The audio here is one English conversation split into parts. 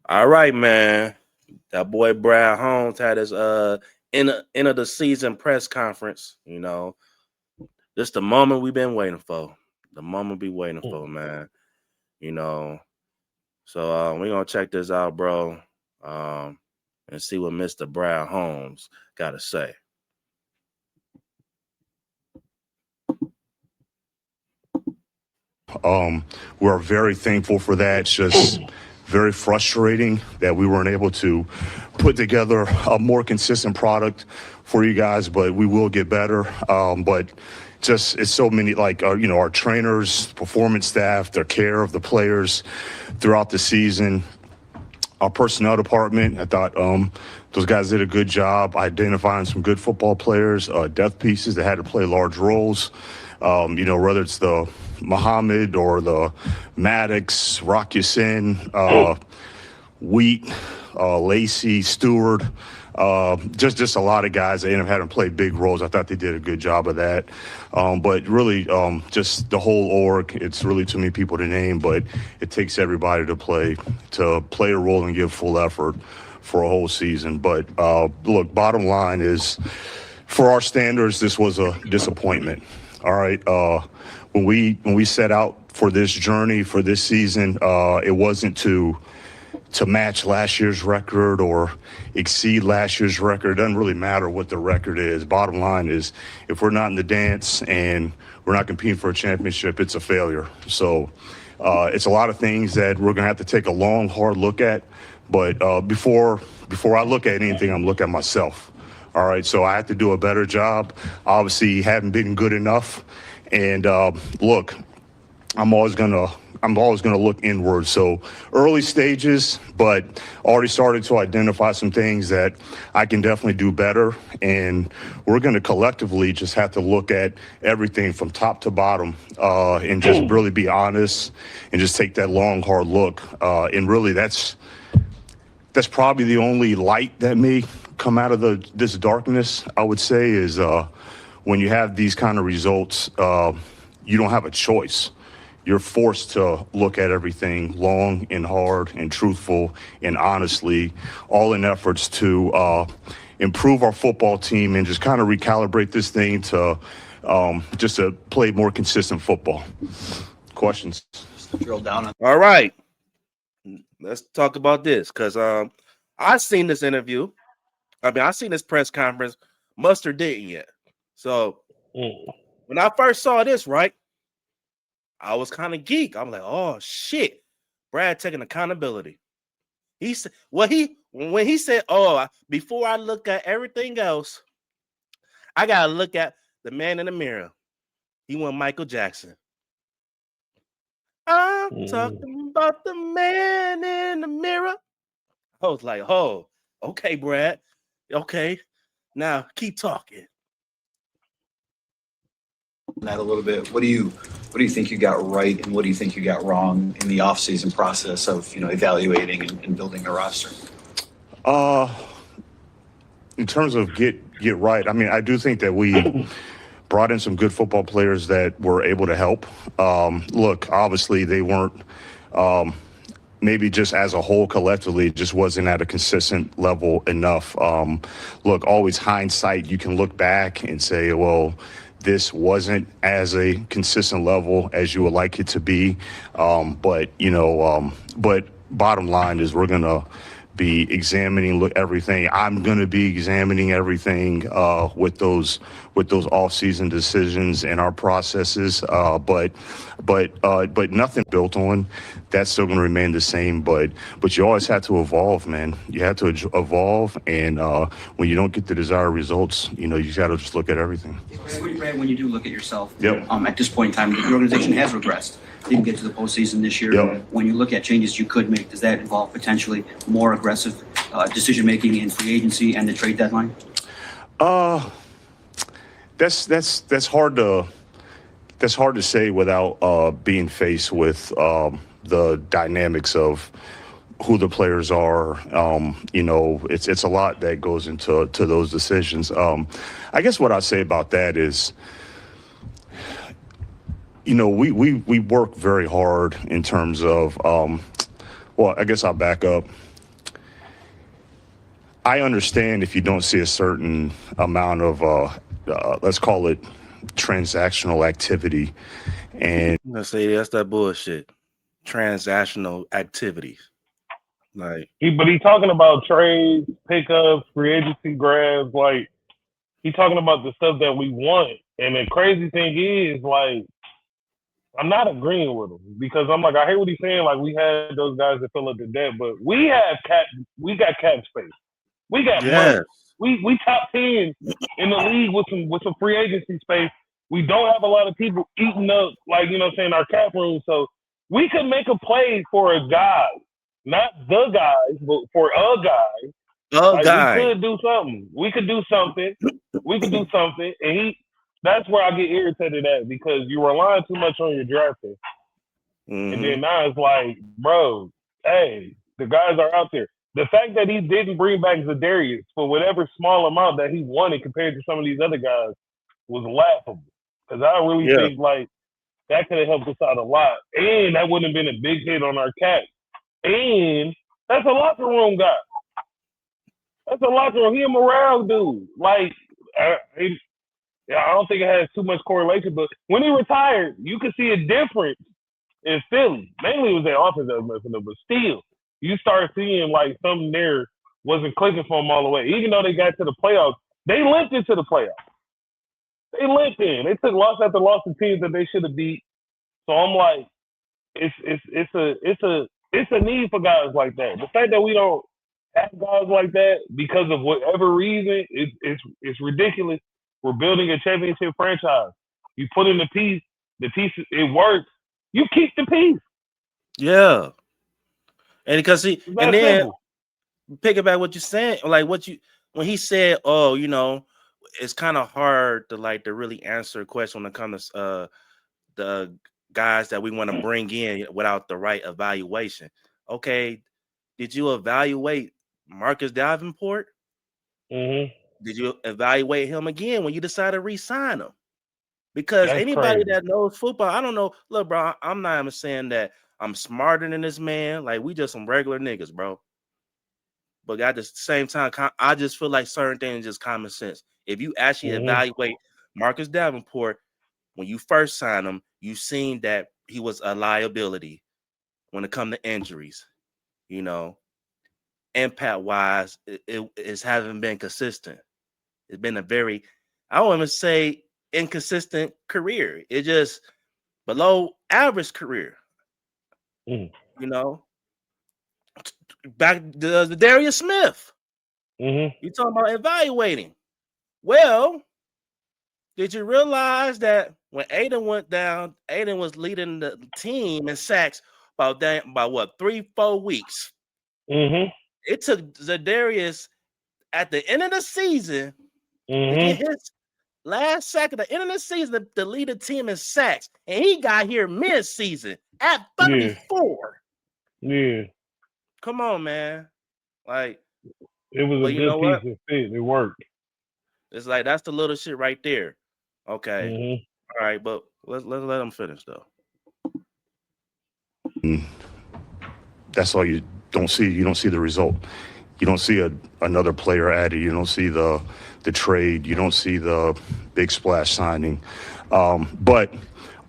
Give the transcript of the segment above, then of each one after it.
All right, man. That boy Brad Holmes had his end of the season press conference. Just the moment we've been waiting for. The moment we waiting for, man. You know. So we're gonna check this out, bro. And see what Mr. Brad Holmes got to say. We're very thankful for that. It's just very frustrating that we weren't able to put together a more consistent product for you guys, but we will get better. But just it's so many, like our trainers, performance staff, their care of the players throughout the season. Our personnel department, I thought those guys did a good job identifying some good football players, depth pieces that had to play large roles. Whether it's the Muhammad or the Maddox, Rock Sin, Wheat, Lacey, Stewart, just a lot of guys that ended up having played big roles. I thought they did a good job of that. But really, just the whole org, it's really too many people to name, but it takes everybody to play a role and give full effort for a whole season. But look, bottom line is, for our standards, this was a disappointment. All right. When we set out for this journey for this season, it wasn't to match last year's record or exceed last year's record. It doesn't really matter what the record is. Bottom line is, if we're not in the dance and we're not competing for a championship, it's a failure. So it's a lot of things that we're going to have to take a long, hard look at. But before I look at anything, I'm looking at myself. All right, so I have to do a better job. Obviously, haven't been good enough. And look, I'm always gonna look inward. So early stages, but already started to identify some things that I can definitely do better. And we're gonna collectively just have to look at everything from top to bottom and just really be honest and just take that long, hard look. And really, that's probably the only light that may come out of this darkness, I would say, is when you have these kind of results, you don't have a choice. You're forced to look at everything long and hard and truthful and honestly, all in efforts to improve our football team and just kind of recalibrate this thing to just to play more consistent football. Questions? Drill down on. All right. Let's talk about this, because I seen this interview. I seen this press conference. Mustard didn't yet. So when I first saw this, right, I was kind of geek. I'm like, oh shit, Brad taking accountability. He said, when he said, oh, before I look at everything else, I gotta look at the man in the mirror. He went Michael Jackson. I'm talking about the man in the mirror. I was like, oh, okay, Brad. Okay, now keep talking. That a little bit. What do you think you got right, and what do you think you got wrong in the offseason process of evaluating and building a roster? In terms of get right, I do think that we brought in some good football players that were able to help. Look, obviously they weren't. Maybe just as a whole, collectively, just wasn't at a consistent level enough. Look, always hindsight, you can look back and say, well, this wasn't as a consistent level as you would like it to be. But bottom line is, we're going to be examining everything. I'm going to be examining everything with those off-season decisions and our processes. But nothing built on. That's still going to remain the same. But you always have to evolve, man. You have to evolve, and when you don't get the desired results, you got to just look at everything. Brad, when you do look at yourself, Yep. At this point in time, the organization has regressed. Didn't get to the postseason this year. Yep. When you look at changes you could make, does that involve potentially more aggressive decision making in free agency and the trade deadline? That's hard to say without being faced with the dynamics of who the players are. It's a lot that goes into those decisions. I guess what I'd say about that is, we work very hard in terms of, well, I guess I'll back up. I understand if you don't see a certain amount of, let's call it transactional activity. And I'm gonna say that's that bullshit. Transactional activities. Like, But he talking about trades, pickups, free agency grabs. Like, he talking about the stuff that we want. And the crazy thing is, like, I'm not agreeing with him because I'm like, I hear what he's saying. Like, we had those guys that fill up the debt, but we got cap space. We got money. yes. We top 10 in the league with some free agency space. We don't have a lot of people eating up, like, you know what I'm saying, our cap room. So we could make a play for a guy, not the guys, but for a guy. Oh, Like, guy. we could do something. We could do something. And that's where I get irritated at because you're relying too much on your draft pick. Mm-hmm. And then now it's like, bro, hey, the guys are out there. The fact that he didn't bring back Zadarius for whatever small amount that he wanted compared to some of these other guys was laughable. Because I really think, like, that could have helped us out a lot. And that wouldn't have been a big hit on our cap. And that's a locker room guy. That's a locker room. He a morale dude. Like, I don't think it has too much correlation, but when he retired, you could see a difference in Philly. Mainly it was their offense that was messing up, but still, you start seeing like something there wasn't clicking for them all the way. Even though they got to the playoffs, they limped into the playoffs. They limped in. They took loss after loss to teams that they should have beat. So I'm like, it's a need for guys like that. The fact that we don't have guys like that because of whatever reason, it's ridiculous. We're building a championship franchise. You put in the piece, it works. You keep the piece. Yeah. And because and then simple. pick it back what you're saying, like when he said, oh, you know, it's kind of hard to really answer a question when it comes to the guys that we want to bring in without the right evaluation. Okay, did you evaluate Marcus Davenport? Mm-hmm. Did you evaluate him again when you decided to re-sign him? Because That's anybody crazy. that knows football, I don't know. Look, bro, I'm not even saying that I'm smarter than this man. Like, we just some regular niggas, bro. But at the same time, I just feel like certain things just common sense. If you actually evaluate Marcus Davenport, when you first signed him, you seen that he was a liability when it comes to injuries. You know, impact-wise, it hasn't been consistent. It's been a very, I won't even say inconsistent career. It just below average career. You know, back to Darius Smith. You talking about evaluating? Well, did you realize that when Aiden went down, Aiden was leading the team in sacks about 3-4 weeks. It took Zadarius at the end of the season to get his last sack at the end of the season to lead the team in sacks, and he got here mid-season at 34. Yeah. Come on, man. Like, it was a good piece of fit. It worked. It's like that's the little shit right there. Okay. All right, but let's let them finish though. That's all you don't see. You don't see the result. You don't see another player added. You don't see the trade. You don't see the big splash signing. But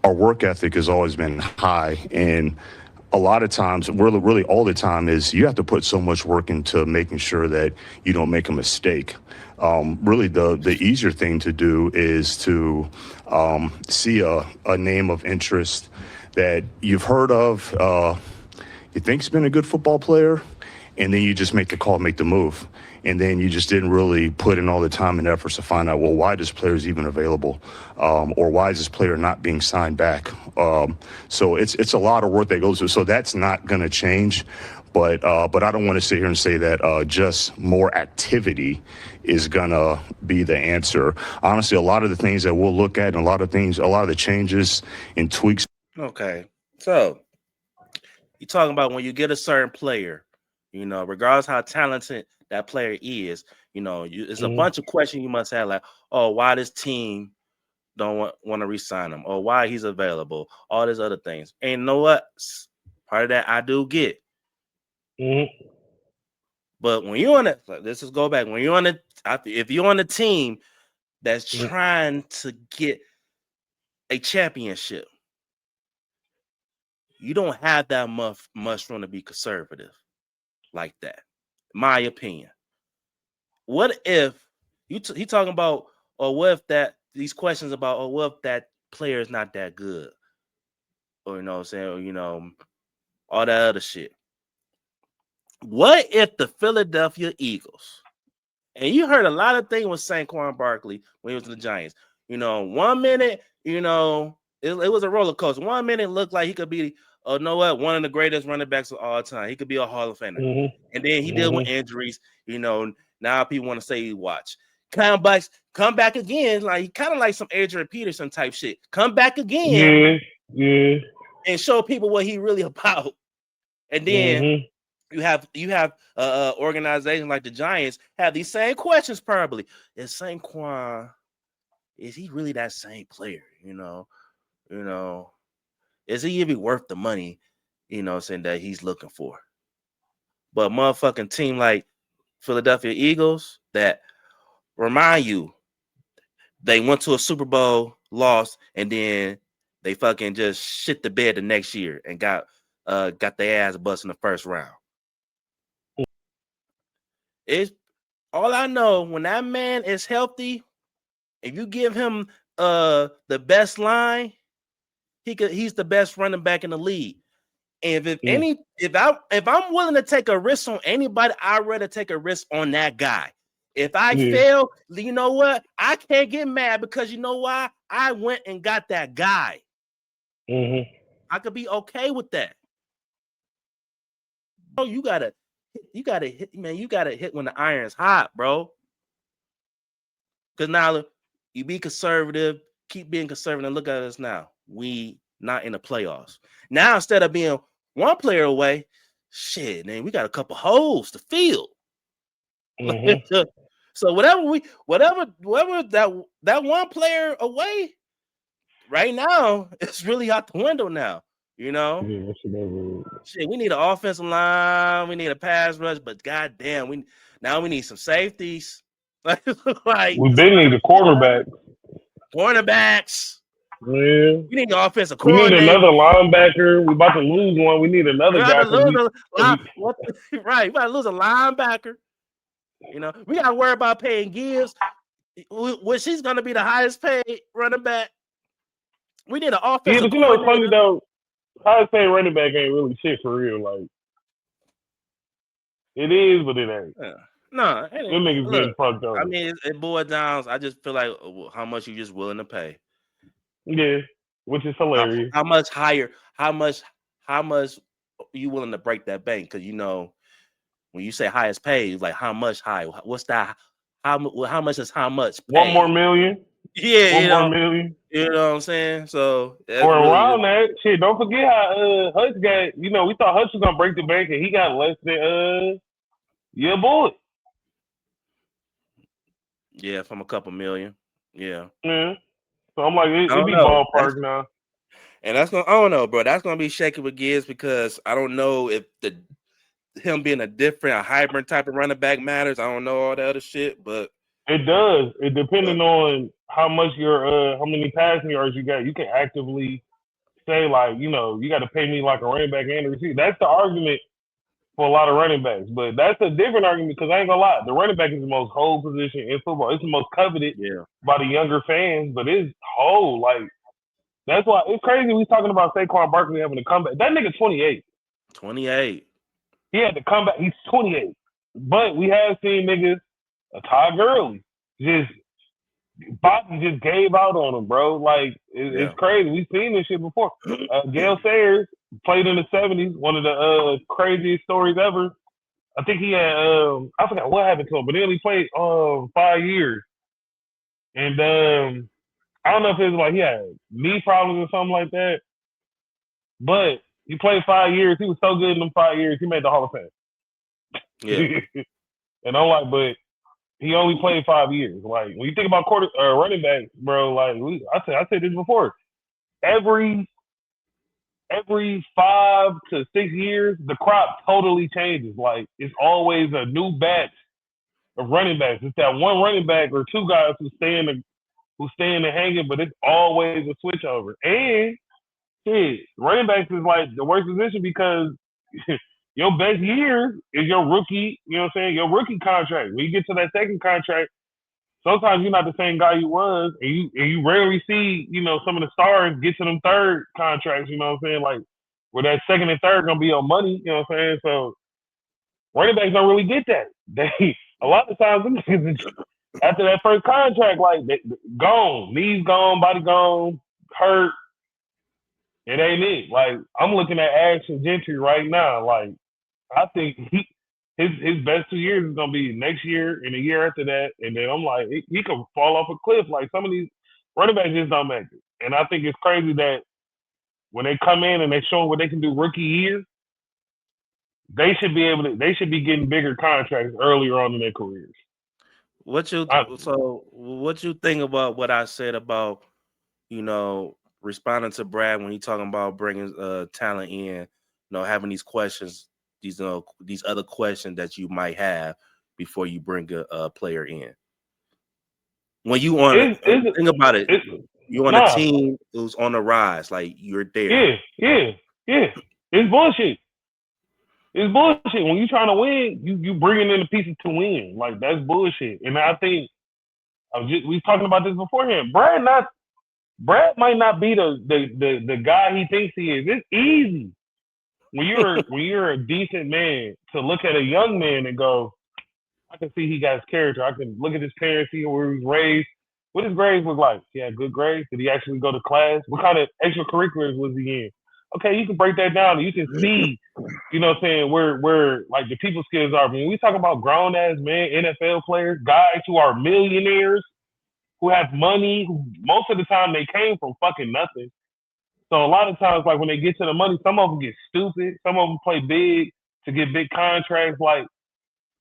our work ethic has always been high, and a lot of times, really all the time, is you have to put so much work into making sure that you don't make a mistake. Really, the easier thing to do is to see a name of interest that you've heard of, you think's been a good football player, and then you just make the call, make the move. And then you just didn't really put in all the time and efforts to find out, well, why this player is even available, or why is this player not being signed back? So it's a lot of work that goes through. So that's not going to change. But I don't want to sit here and say that just more activity is going to be the answer. Honestly, a lot of the things that we'll look at and a lot of the changes and tweaks. Okay. So you're talking about when you get a certain player, you know, regardless how talented that player is, you know, it's a bunch of questions you must have, like, oh, why this team don't want to re-sign him, or why he's available, all these other things. And you know what? Part of that I do get. But when you're on it, let's just go back. When you're on if you're on a team that's trying to get a championship, you don't have that much room to be conservative like that. My opinion. What if he talking about, or what if that these questions about, or what if that player is not that good, or you know what I'm saying, or you know, all that other shit. What if the Philadelphia Eagles, and you heard a lot of things with Saquon Barkley when he was in the Giants. You know, 1 minute, you know, it was a roller coaster. 1 minute looked like he could be, you know what, one of the greatest running backs of all time. He could be a Hall of Famer. And then he dealt with injuries. You know, now people want to say, watch. Come back again, like kind of like some Adrian Peterson type shit. Come back again, and show people what he really about. And then you have organizations like the Giants have these same questions probably. Is Saquon, is he really that same player? You know, is he even worth the money? You know, saying that he's looking for. But motherfucking team like Philadelphia Eagles that remind you they went to a Super Bowl, lost, and then they fucking just shit the bed the next year and got their ass bust in the first round. It's all I know. When that man is healthy, if you give him the best line, he's the best running back in the league. And if I'm willing to take a risk on anybody, I'd rather take a risk on that guy. If I fail, you know what? I can't get mad because you know why? I went and got that guy. I could be okay with that. Oh, you gotta hit, man. You gotta hit when the iron's hot, bro. Because now you be conservative, keep being conservative. And look at us now. We not in the playoffs. Now instead of being one player away, shit, man, we got a couple holes to fill. So whatever that one player away, right now, it's really out the window now. You know, shit, we need an offensive line, we need a pass rush, but goddamn, we need some safeties. Like we been need a quarterback. Cornerbacks. Yeah. We need an offensive We coordinator. need another linebacker. We about to lose one. We need another guy. We about to lose a linebacker. You know, we got to worry about paying Gibbs, which he's going to be the highest paid running back. We need an offensive but you know what's funny though? Highest paid running back ain't really shit for real. Like, it is, but it ain't. No, them niggas getting fucked up. I mean, it boils down. I just feel like how much you just willing to pay. Yeah, which is hilarious. How much higher? How much you willing to break that bank? Because you know, when you say highest paid, like how much high? What's that? How much is how much? Paid? 1 more million. Yeah, 1 more million. You know what I'm saying? So or around that shit. Don't forget how Hutch got. You know, we thought Hutch was gonna break the bank, and he got less than your boy. Yeah, from a couple million. Yeah. So I'm like, it be ballpark now. And I don't know, bro. That's gonna be shaky with Gibbs because I don't know if him being a hybrid type of running back matters. I don't know all that other shit, but it does. It depending on how much how many passing yards you got. You can actively say like, you know, you got to pay me like a running back and a receiver. That's the argument for a lot of running backs, but that's a different argument because I ain't gonna lie, the running back is the most whole position in football. It's the most coveted by the younger fans, but it's whole. Like, that's why it's crazy we talking about Saquon Barkley having a comeback. That nigga 28. 28. He had to come back. He's 28. But we have seen niggas, Todd Gurley, Bobby just gave out on him, bro. Like, it's crazy. We've seen this shit before. Gale Sayers played in the 70s, one of the craziest stories ever. I think he had, I forgot what happened to him, but he only played 5 years. And I don't know if it was like he had knee problems or something like that. But he played 5 years. He was so good in them 5 years, he made the Hall of Fame. Yeah. And I'm like, but he only played 5 years. Like, when you think about running backs, bro, like I said this before. Every every 5 to 6 years, the crop totally changes. Like, it's always a new batch of running backs. It's that one running back or two guys who stay in the hanging, but it's always a switch over. And shit, running backs is like the worst position because your best year is your rookie, you know what I'm saying? Your rookie contract. When you get to that second contract, sometimes you're not the same guy you was, and you rarely see, you know, some of the stars get to them third contracts, you know what I'm saying? Like, where that second and third gonna be on money, you know what I'm saying? So running backs don't really get that. They a lot of times them niggas after that first contract, like they gone, knees gone, body gone, hurt. It ain't it. Like, I'm looking at Ashton Gentry right now. Like, I think his best 2 years is gonna be next year and the year after that, and then I'm like, he could fall off a cliff. Like, some of these running backs just don't make it, and I think it's crazy that when they come in and they show what they can do rookie year, they should be getting bigger contracts earlier on in their careers. What you think about what I said about, you know, responding to Brad when he talking about bringing talent in, you know, having these questions, these other questions that you might have before you bring a player in. When you think about it, you're on a team who's on the rise, like you're there. Yeah. It's bullshit. It's bullshit. When you're trying to win, you bringing in the pieces to win. Like, that's bullshit. And I think we was talking about this beforehand. Brad might not be the guy he thinks he is. It's easy when you're a decent man to look at a young man and go, I can see he got his character. I can look at his parents, see where he was raised. What his grades was like. He had good grades. Did he actually go to class? What kind of extracurriculars was he in? Okay, you can break that down and you can see, you know what I'm saying, where like the people skills are. When we talk about grown ass men, NFL players, guys who are millionaires, who have money, who most of the time they came from fucking nothing. So a lot of times, like, when they get to the money, some of them get stupid. Some of them play big to get big contracts. Like,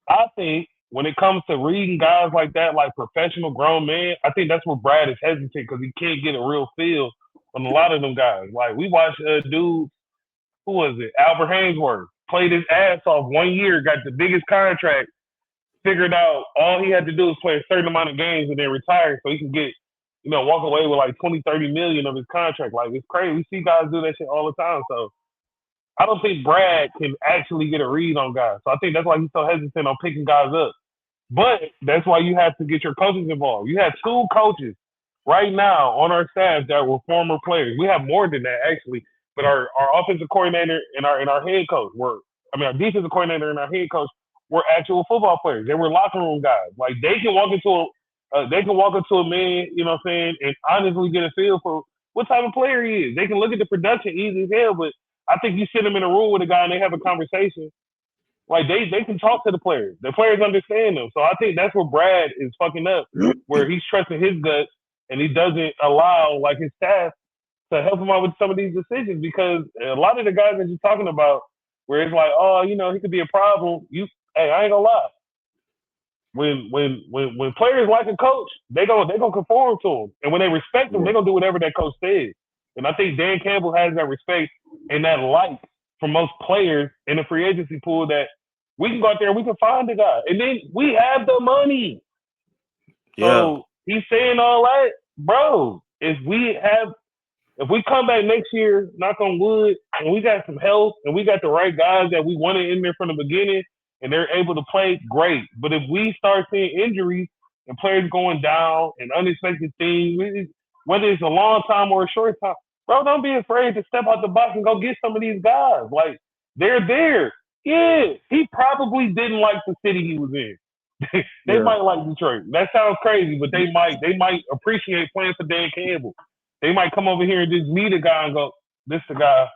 I think when it comes to reading guys like that, like professional grown men, I think that's where Brad is hesitant because he can't get a real feel on a lot of them guys. Like, we watched a dude, who was it? Albert Hainsworth, played his ass off 1 year, got the biggest contract, figured out all he had to do was play a certain amount of games and then retire so he can get, you know, walk away with like 20, 30 million of his contract. Like, it's crazy. We see guys do that shit all the time. So I don't think Brad can actually get a read on guys. So I think that's why he's so hesitant on picking guys up. But that's why you have to get your coaches involved. You have 2 coaches right now on our staff that were former players. We have more than that, actually. But our offensive coordinator and our head coach our defensive coordinator and our head coach were actual football players. They were locker room guys. Like, they can walk into a man, you know what I'm saying, and honestly get a feel for what type of player he is. They can look at the production easy as hell, but I think you sit them in a room with a guy and they have a conversation. Like, they can talk to the players. The players understand them. So I think that's where Brad is fucking up, where he's trusting his gut and he doesn't allow, like, his staff to help him out with some of these decisions, because a lot of the guys that you're talking about, where it's like, oh, you know, he could be a problem. Hey, I ain't gonna lie. When players like a coach, they gonna conform to him, and when they respect him, they gonna do whatever that coach says. And I think Dan Campbell has that respect and that like from most players in the free agency pool, that we can go out there and we can find the guy, and then we have the money. Yeah. So he's saying all that, bro. If we come back next year, knock on wood, and we got some health and we got the right guys that we wanted in there from the beginning, and they're able to play, great. But if we start seeing injuries and players going down and unexpected things, whether it's a long time or a short time, bro, don't be afraid to step out the box and go get some of these guys. Like, they're there. Yeah, he probably didn't like the city he was in. They might like Detroit. That sounds crazy, but they might appreciate playing for Dan Campbell. They might come over here and just meet a guy and go, this is the guy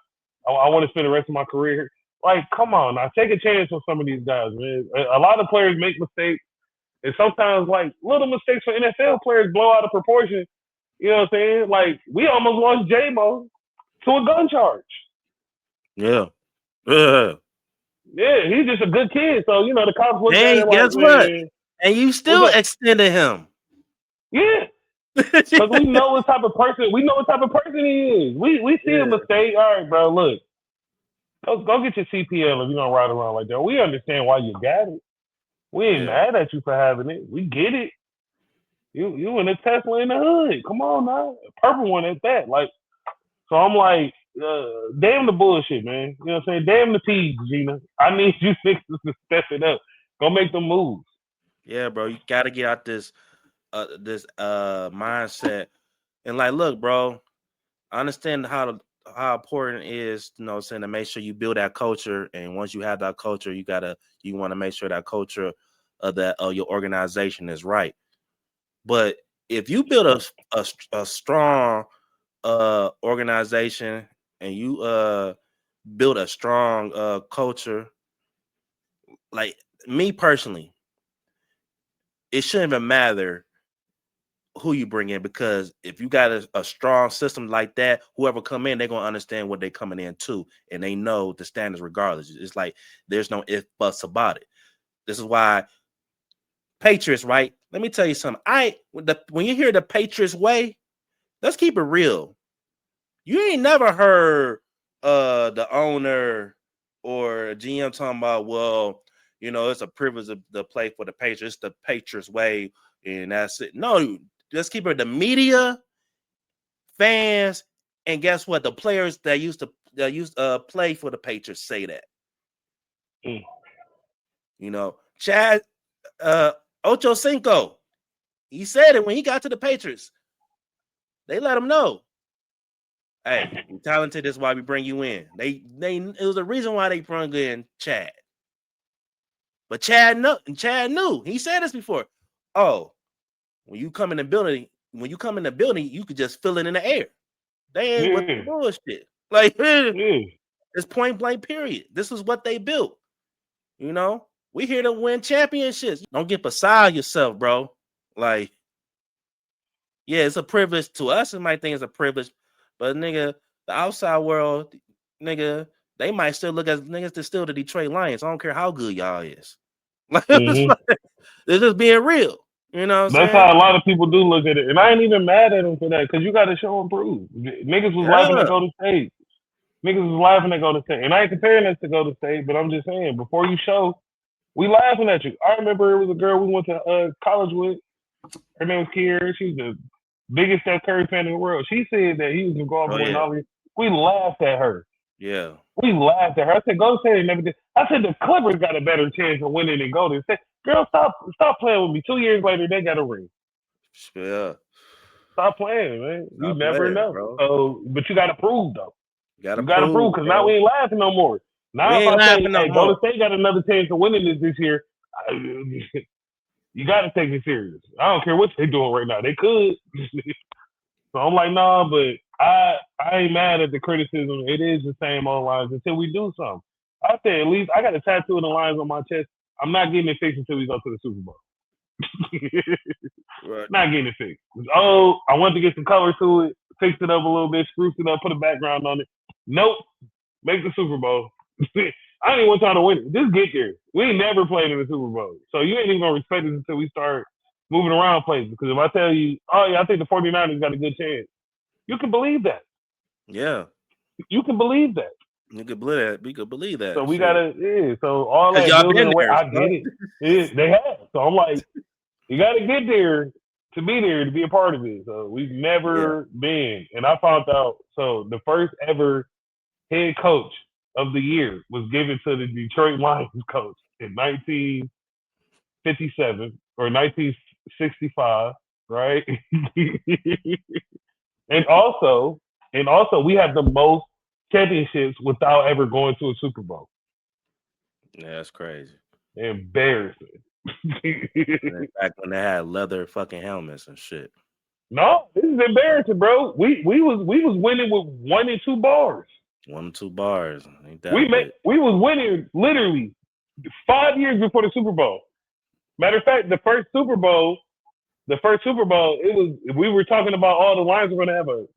I want to spend the rest of my career here. Like, come on now, take a chance on some of these guys, man. A lot of players make mistakes, and sometimes, like, little mistakes for NFL players blow out of proportion. You know what I'm saying? Like, we almost lost J-Mo to a gun charge. Yeah. Yeah, he's just a good kid. So, you know, the cops look at him guess like, what? man, and you still extended him. Yeah. Because we know what type of person he is. We see a mistake. All right, bro, look. Go get your CPL if you're gonna ride around like that. We understand why you got it. We ain't mad at you for having it. We get it. You in a Tesla in the hood. Come on now. Purple one at that. Like, so I'm like, damn the bullshit, man. You know what I'm saying? Damn the tease, Gina. I need you niggas to step it up. Go make them moves. Yeah, bro. You gotta get out this mindset. And like, look, bro, I understand how important it is, you know, saying to make sure you build that culture. And once you have that culture, you want to make sure that culture of your organization is right. But if you build a strong organization and you build a strong culture, like me personally, it shouldn't even matter who you bring in, because if you got a strong system like that, whoever come in, they're gonna understand what they're coming in to, and they know the standards regardless. It's like there's no if buts about it. This is why Patriots, right? Let me tell you something. When you hear the Patriots way, let's keep it real. You ain't never heard the owner or GM talking about, well, you know, it's a privilege to play for the Patriots. It's the Patriots way, and that's it. No, let's keep it. The media, fans, and guess what? The players that used to play for the Patriots say that. You know, Chad Ocho Cinco, he said it when he got to the Patriots. They let him know, hey, you're talented. That's why we bring you in. It was a reason why they brought in Chad. But Chad knew. He said this before. Oh, when you come in the building, you could just feel it in the air. They ain't with the bullshit. Like, it's point blank, period. This is what they built. You know, we here to win championships. Don't get beside yourself, bro. Like, yeah, it's a privilege to us. It might think it's a privilege, but nigga, the outside world, nigga, they might still look at niggas to still the Detroit Lions. I don't care how good y'all is. Like, it's just being real. You know what I'm That's saying? how a lot of people do look at it. And I ain't even mad at them for that, because you got to show and prove. Niggas was laughing to go to state. Niggas was laughing to go to state. And I ain't comparing us to go to state, but I'm just saying, before you show, we laughing at you. I remember it was a girl we went to college with. Her name was Kiera. She's the biggest Steph Curry fan in the world. She said that he was going to go off and win all these. We laughed at her. Yeah. We laughed at her. I said, Golden State never did. I said, the Clippers got a better chance of winning than Golden State. Girl, stop playing with me. 2 years later, they got a ring. Yeah. Stop playing, man. You never know. Bro. So, but you got to prove, though. You got to prove, because now we ain't laughing no more. Now if I say, hey, Golden State got another chance of winning this year, you got to take it serious. I don't care what they're doing right now. They could. So I'm like, nah, but I ain't mad at the criticism. It is the same old lines until we do something. I said, at least I got a tattoo of the lines on my chest. I'm not getting it fixed until we go to the Super Bowl. Right. Not getting it fixed. Oh, I want to get some color to it, fix it up a little bit, spruce it up, put a background on it. Nope. Make the Super Bowl. I ain't even want y'all to win it. Just get there. We ain't never played in the Super Bowl. So you ain't even going to respect us until we start moving around places. Because if I tell you, oh, yeah, I think the 49ers got a good chance, you can believe that. Yeah. You can believe that. You could believe that. We could believe that. So we got to, so all that y'all building been away, there. I get it. They have. So I'm like, you got to get there to be there, to be a part of it. So we've never been. And I found out, so the first ever head coach of the year was given to the Detroit Lions coach in 1957 or 1965, right? and also we have the most championships without ever going to a Super Bowl. Yeah, that's crazy. Embarrassing. Back when they had leather fucking helmets and shit. No, this is embarrassing, bro. We was winning with 1 and 2 bars. 1 and 2 bars. Ain't that we was winning literally 5 years before the Super Bowl. Matter of fact, the first Super Bowl, we were talking about all the Lions were going to have a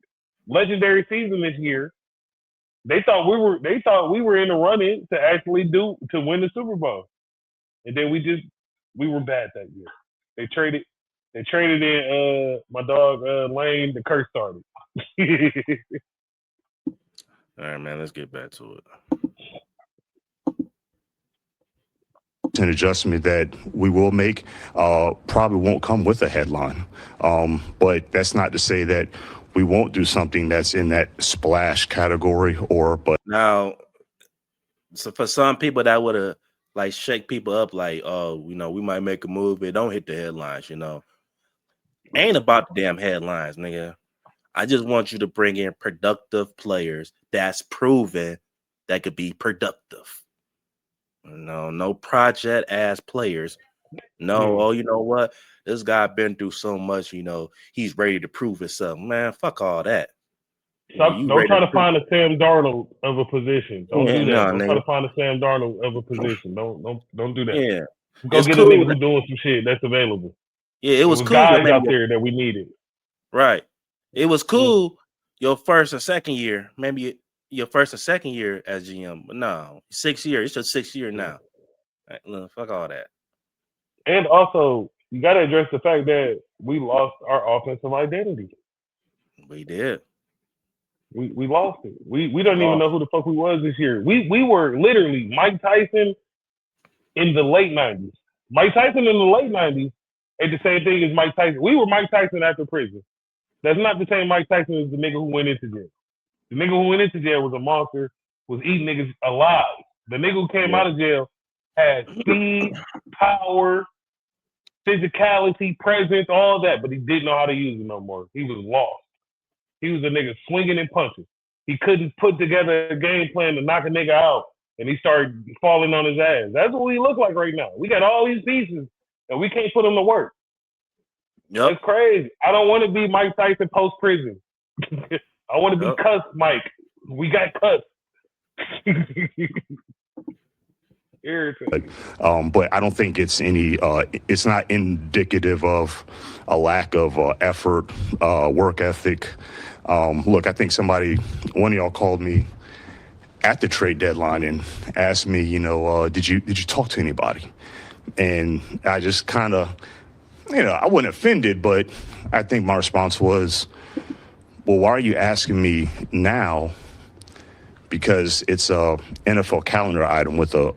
legendary season this year. They thought we were in the running to actually to win the Super Bowl. And then we were bad that year. They traded They traded in my dog Lane. The curse started. All right, man. Let's get back to it. An adjustment that we will make probably won't come with a headline. But that's not to say that we won't do something that's in that splash category but Now, so for some people that would have like shake people up like, oh, you know, we might make a move. It don't hit the headlines, you know. Ain't about the damn headlines, nigga. I just want you to bring in productive players that's proven that could be productive. No project ass players. No, oh, you know what? This guy been through so much, you know, he's ready to prove himself. Man, fuck all that. Don't try to find a Sam Darnold of a position. Don't do that. Don't try to find a Sam Darnold of a position. Don't do that. Yeah. Go get a nigga who's doing some shit that's available. Yeah, it was cool. Guys out there that we needed. Right. It was cool your first or second year, maybe your first or second year as GM, but no, 6 years. It's your 6th year now. Right, look, fuck all that. And also, you got to address the fact that we lost our offensive identity. We did. We lost it. We don't even know who the fuck we was this year. We were literally Mike Tyson in the late 90s. Mike Tyson in the late 90s ain't the same thing as Mike Tyson. We were Mike Tyson after prison. That's not the same Mike Tyson as the nigga who went into jail. The nigga who went into jail was a monster, was eating niggas alive. The nigga who came out of jail had speed, power, physicality, presence, all that, but he didn't know how to use it no more. He was lost. He was a nigga swinging and punching. He couldn't put together a game plan to knock a nigga out, and he started falling on his ass. That's what we look like right now. We got all these pieces, and we can't put them to work. Yep. That's crazy. I don't want to be Mike Tyson post-prison. I want to be cussed, Mike. We got cussed. But I don't think it's it's not indicative of a lack of effort, work ethic. Look, I think one of y'all called me at the trade deadline and asked me, you know, did you talk to anybody? And I just kind of, you know, I wasn't offended, but I think my response was, well, why are you asking me now? Because it's a NFL calendar item with a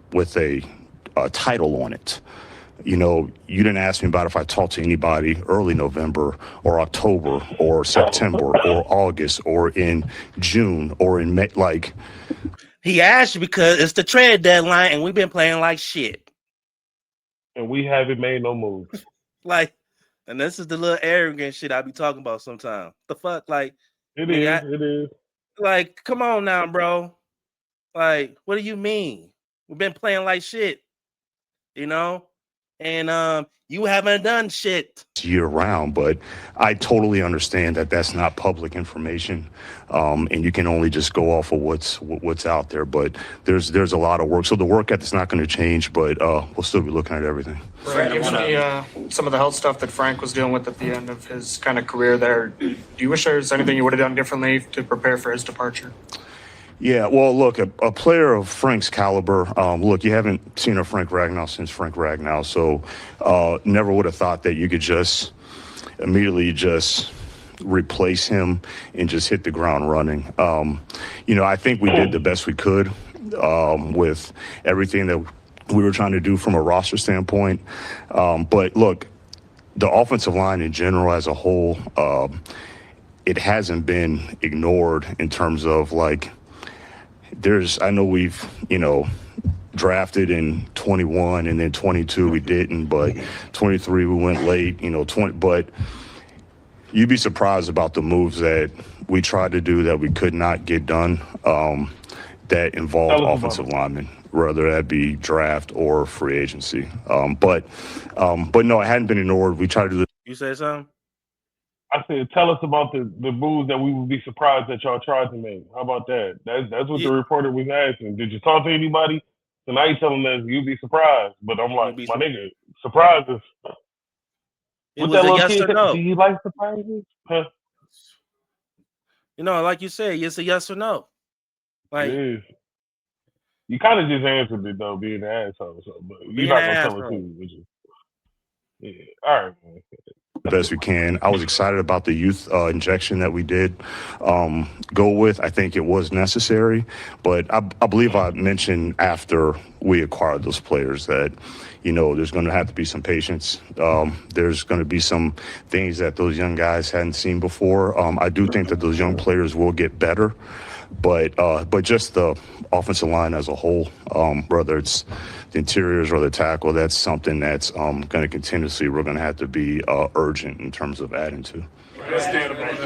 title on it. You know, you didn't ask me about if I talked to anybody early November or October or September or August or in June or in May. Like, he asked you because it's the trade deadline and we've been playing like shit. And we haven't made no moves. Like, and this is the little arrogant shit I be talking about sometimes. The fuck, like, it is. Like, come on now, bro. Like, what do you mean? We've been playing like shit, you know? And you haven't done shit year round, but I totally understand that that's not public information, and you can only just go off of what's out there. But there's a lot of work, so the work ethic's not going to change, but we'll still be looking at everything. Right, given some of the health stuff that Frank was dealing with at the end of his kind of career there, do you wish there's anything you would have done differently to prepare for his departure? Yeah, well, look, a player of Frank's caliber, look, you haven't seen a Frank Ragnow since Frank Ragnow, so never would have thought that you could just immediately just replace him and just hit the ground running. You know, I think we did the best we could with everything that we were trying to do from a roster standpoint. But look, the offensive line in general as a whole, it hasn't been ignored in terms of like, I know we've, you know, drafted in 21 and then 22 we didn't, but 23 we went late, you know, 20, but you'd be surprised about the moves that we tried to do that we could not get done, that involved offensive linemen, whether that be draft or free agency. But no, it hadn't been ignored. We tried to do this. You say something? I said, tell us about the moves that we would be surprised that y'all tried to make. How about that? That's what the reporter was asking. Did you talk to anybody? So now you're telling us you'd be surprised. But I'm like, my nigga, surprises. It was a yes or no. Do you like surprises? Huh? You know, like you said, it's a yes or no. Like, it is. You kind of just answered it though, being an asshole. So, but you're not gonna tell it to me, would you? Yeah. All right, man. Best we can. I was excited about the youth injection that we did go with. I think it was necessary, but I believe I mentioned after we acquired those players that, there's going to have to be some patience. There's going to be some things that those young guys hadn't seen before. I do think that those young players will get better, but just the offensive line as a whole, whether it's the interiors or the tackle, that's something that's going to continuously, we're going to have to be urgent in terms of adding to. I stand about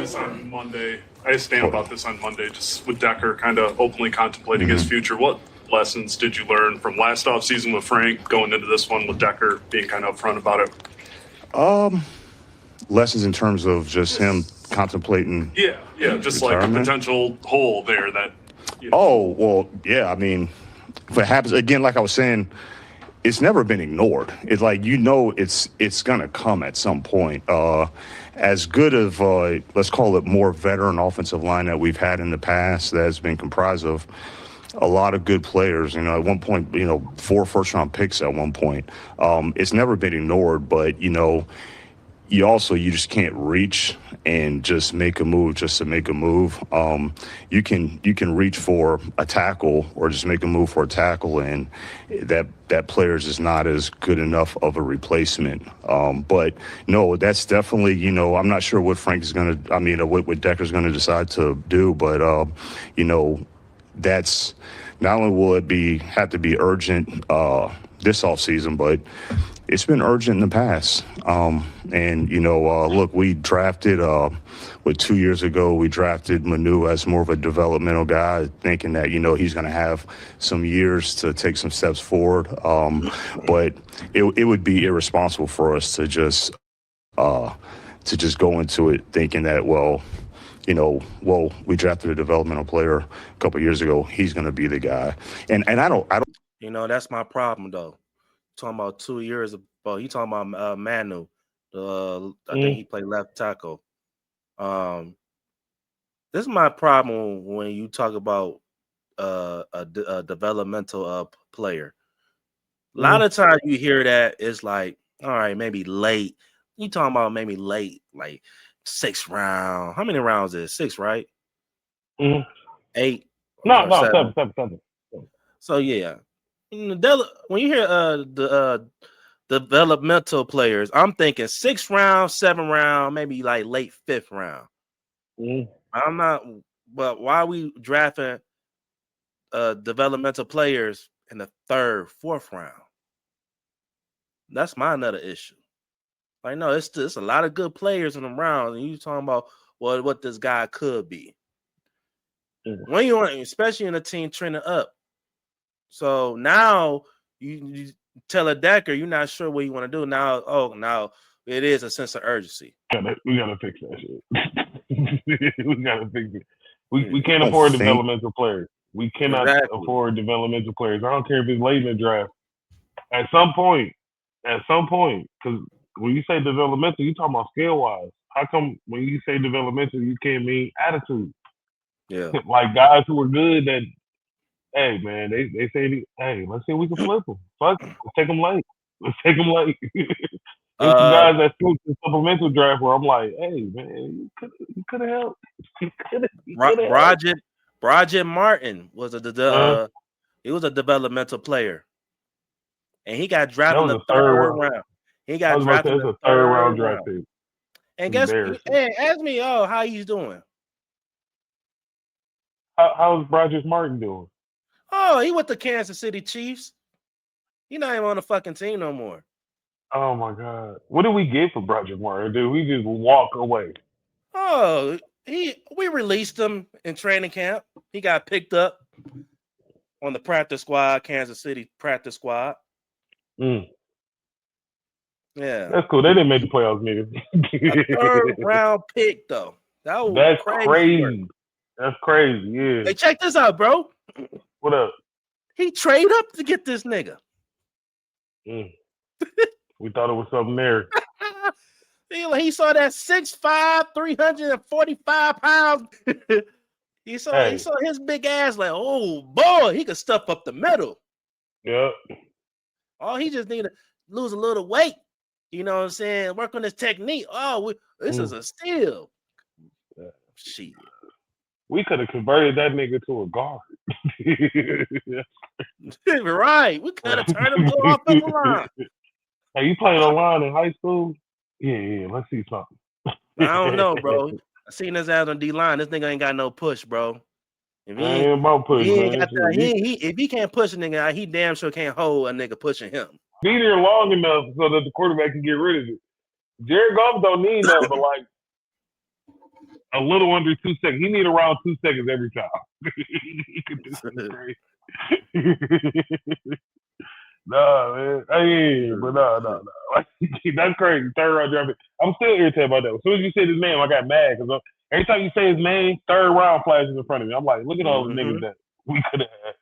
this on Monday, just with Decker kind of openly contemplating his future. What lessons did you learn from last offseason with Frank going into this one with Decker being kind of upfront about it? Lessons in terms of just him contemplating. Yeah, just like a potential hole there that. Oh, well, yeah, I mean, if it happens, again, like I was saying, it's never been ignored. It's like, it's going to come at some point. As good of, let's call it more veteran offensive line that we've had in the past that has been comprised of a lot of good players, at one point, 4 first-round picks at one point. It's never been ignored, but, you just can't reach and just make a move just to make a move. You can reach for a tackle or just make a move for a tackle, and that player is just not as good enough of a replacement. But no, that's definitely, I'm not sure what Frank is going to, what Decker's going to decide to do, but that's not only will it have to be urgent this offseason, but it's been urgent in the past. Look, we drafted, 2 years ago, we drafted Manu as more of a developmental guy, thinking that, he's going to have some years to take some steps forward. But it would be irresponsible for us to just go into it thinking that, we drafted a developmental player a couple of years ago. He's going to be the guy. And I don't. That's my problem, though. Talking about 2 years ago, you talking about Manu. I think he played left tackle. This is my problem when you talk about a developmental player. A lot of times you hear that it's like, all right, maybe late. You talking about maybe late, like 6th round. How many rounds is it? 6, right? 8. No, 7. So yeah, when you hear the developmental players, I'm thinking 6th round, 7th round, maybe like late 5th round. I'm not, but why are we drafting developmental players in the 3rd, 4th round? That's my another issue. Like, no, it's a lot of good players in the rounds, and you talking about what this guy could be. When you want, especially in a team trending up. So now you tell a Decker you're not sure what you want to do. Now it is a sense of urgency. We gotta fix that shit. We gotta fix it. We can't afford developmental players. We cannot afford developmental players. I don't care if it's late in the draft. At some point, because when you say developmental, you're talking about skill-wise. How come when you say developmental, you can't mean attitude? Yeah. Like guys who are good that, hey, man, they say, hey, let's see if we can flip them. Fuck, let's take them late. There's some guys that scooped the supplemental draft where I'm like, hey, man, you could have helped. Brad Martin was he was a developmental player, and he got drafted in the 3rd round. He got drafted in the 3rd round draft pick. And ask me, how he's doing. How's Brad Martin doing? Oh, he with the Kansas City Chiefs. He's not even on the fucking team no more. Oh my God! What did we get for Brad Martin? Did we just walk away? Oh, we released him in training camp. He got picked up on the practice squad, Kansas City practice squad. Yeah, that's cool. They didn't make the playoffs, nigga. A 3rd round pick though. That's crazy. That's crazy. Yeah. Hey, check this out, bro. What up? He traded up to get this nigga. We thought it was something there. He saw that 6'5", 345 pounds. He saw his big ass like, oh boy, he could stuff up the middle. Yep. All he just needed to lose a little weight. You know what I'm saying? Work on this technique. Oh, this is a steal. Shit. We could have converted that nigga to a guard. Right. We could have turned him to an offensive line. Hey, you played a line in high school? Yeah. Let's see something. I don't know, bro. I seen his ass on D line. This nigga ain't got no push, bro. If he ain't about push, man. If he can't push a nigga, he damn sure can't hold a nigga pushing him. Be there long enough so that the quarterback can get rid of it. Jared Goff don't need that, but like a little under 2 seconds. He need around 2 seconds every time. He could do something crazy. Nah, man. Hey, but no. That's crazy. Third round draft pick. I'm still irritated about that. As soon as you said his name, I got mad because every time you say his name, third round flashes in front of me. I'm like, look at all the niggas that we could have had.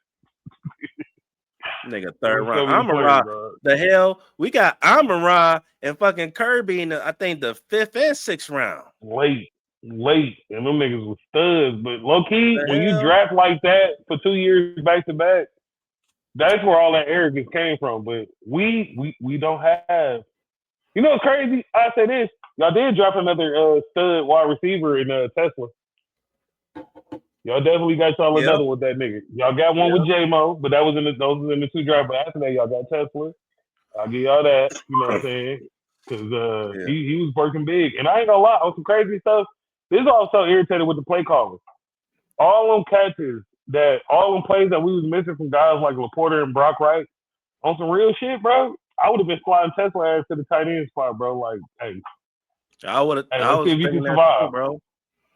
Nigga, third round. Amon-Ra, the hell? We got Amon-Ra and fucking Kirby in I think the 5th and 6th round. Late. And them niggas was studs. But low key, when you draft like that for 2 years back to back, that's where all that arrogance came from. But we don't have. You know what's crazy? I say this. Y'all did drop another stud wide receiver in Tesla. Y'all definitely got y'all another with that nigga. Y'all got one with J-Mo, but those was in the 2 drafts. But after that, y'all got Tesla. I'll give y'all that. You know what I'm saying? Because he was working big. And I ain't gonna lie, on some crazy stuff, this is also irritated with the play callers. All them catches all them plays that we was missing from guys like Laporta and Brock Wright, on some real shit, bro, I would have been flying Tesla ass to the tight end spot, bro. Like, hey. Let's see if you can survive, bro.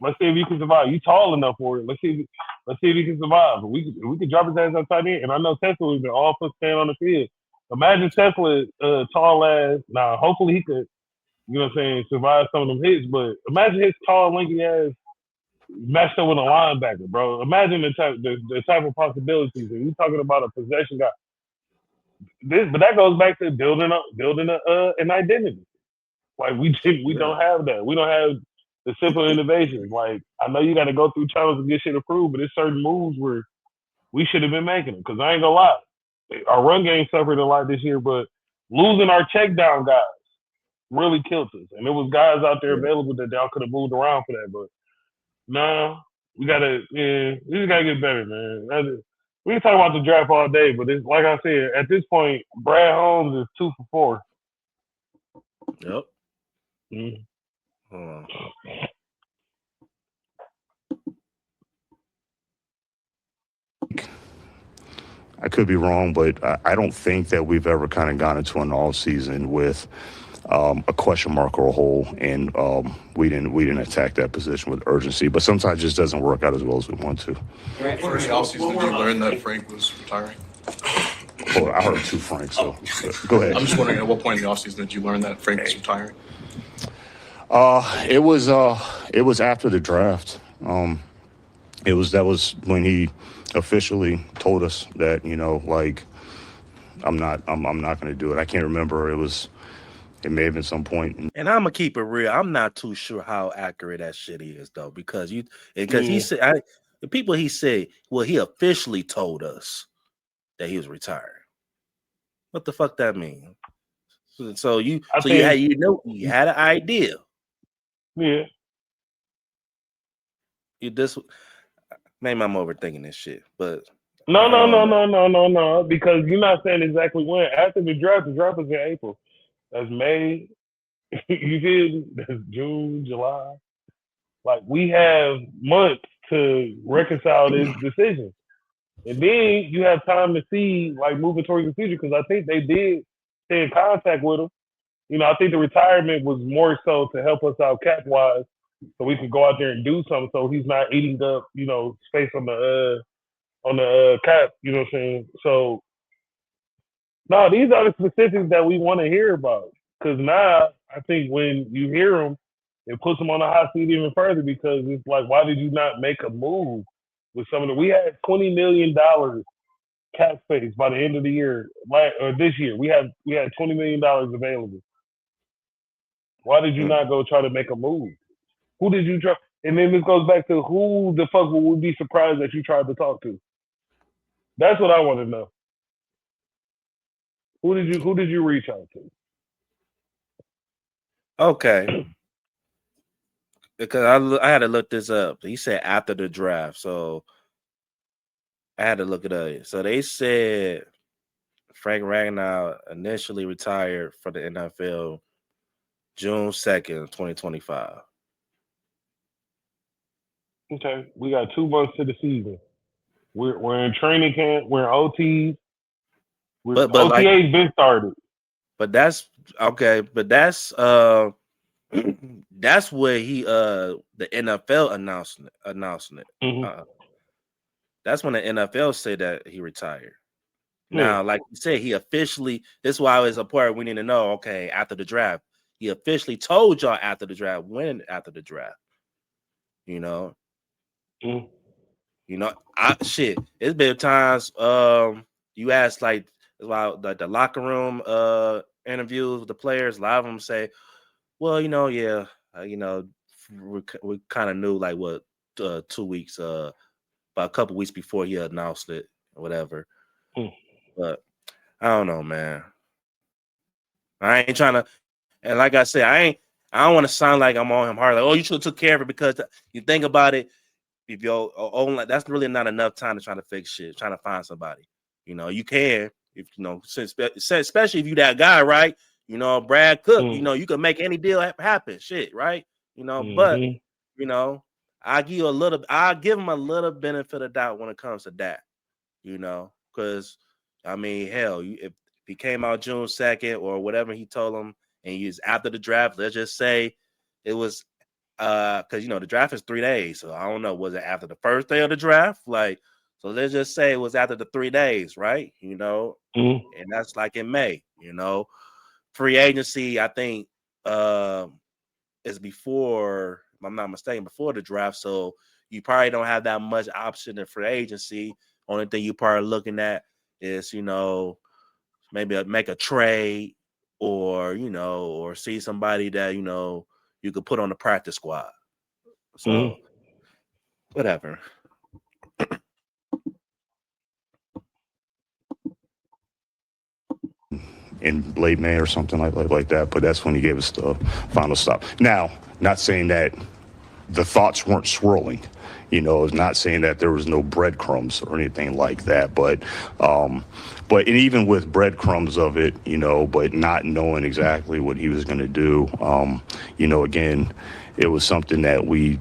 Let's see if you can survive. You tall enough for it. Let's see if you can survive. We could drop his ass on tight end. And I know Tesla would have been all for staying on the field. Imagine Tesla tall ass. Now, hopefully he could, you know what I'm saying, survive some of them hits. But imagine his tall, lanky ass matched up with a linebacker, bro. Imagine the type of possibilities. And you talking about a possession guy. But that goes back to building an identity. Like we don't have that. We don't have the simple innovations. Like I know you got to go through channels to get shit approved, but there's certain moves where we should have been making them. Because I ain't gonna lie, our run game suffered a lot this year, but losing our check down guys really killed us. And there was guys out there available that y'all could have moved around for that. But nah, we just gotta get better, man. We can talk about the draft all day, but it's like I said, at this point, Brad Holmes is 2 for 4. Yep. I could be wrong, but I don't think that we've ever kind of gone into an off season with a question mark or a hole, and we didn't attack that position with urgency. But sometimes it just doesn't work out as well as we want to. What in the offseason did you learn that Frank was retiring? Oh, I heard 2 Franks, so go ahead. I'm just wondering, at what point in the offseason did you learn that Frank was retiring? It was after the draft. That was when he officially told us that, you know, like I'm not going to do it. I can't remember. It may have been some point. And I'm gonna keep it real. I'm not too sure how accurate that shit is though, because he said the people he said, well, he officially told us that he was retired. What the fuck that mean? So you had an idea. Yeah. Maybe I'm overthinking this shit, but no, because you're not saying exactly when. After the draft was in April. That's May. You did. That's June, July. Like we have months to reconcile this decision, and then you have time to see like moving towards the future. Because I think they did stay in contact with him. You know, I think the retirement was more so to help us out cap wise, so we could go out there and do something. So he's not eating up, you know, space on the cap. You know what I'm saying? So. No, these are the specifics that we want to hear about. Because now, I think when you hear them, it puts them on the hot seat even further because it's like, why did you not make a move with some of the – we had $20 million cap space by the end of the year, or this year. We had $20 million available. Why did you not go try to make a move? Who did you try – and then this goes back to who the fuck would we be surprised that you tried to talk to? That's what I want to know. Who did you reach out to? Okay. Because I had to look this up. He said after the draft, so I had to look it up. So they said Frank Ragnow initially retired for the NFL June 2nd, 2025. Okay, we got 2 months to the season. We're in training camp. We're in OT. But OTA's been started. But that's okay. But that's that's where he the NFL announced it. Mm-hmm. That's when the NFL said that he retired. Now, like you said, he officially. This is why it's important. We need to know. Okay, after the draft, he officially told y'all after the draft. When after the draft, you know. Mm. You know, it's been times you ask like the locker room interviews with the players, a lot of them say, well, we kind of knew like what 2 weeks about a couple weeks before he announced it or whatever. But I don't know, man. I ain't trying to, and like I said, I don't want to sound like I'm on him hard, like, oh, you should have took care of it, because you think about it. If you're only, that's really not enough time to try to fix shit, trying to find somebody. You know, you can, if especially if you that guy, right? You know, Brad Cook, you can make any deal happen, shit, right? But I give him a little benefit of doubt when it comes to that, because I mean, hell, if he came out June 2nd or whatever he told him, and he was after the draft, let's just say it was. Because the draft is 3 days, so I don't know. Was it after the first day of the draft? Like, so let's just say it was after the 3 days, right? And that's like in May. Free agency, I think, is before, if I'm not mistaken, before the draft. So you probably don't have that much option in free agency. Only thing you probably looking at is, maybe make a trade, or or see somebody that you could put on the practice squad. So, whatever. In late May or something like that, but that's when he gave us the final stop. Now, not saying that the thoughts weren't swirling, it's not saying that there was no breadcrumbs or anything like that, but and even with breadcrumbs of it, but not knowing exactly what he was going to do, again, it was something that we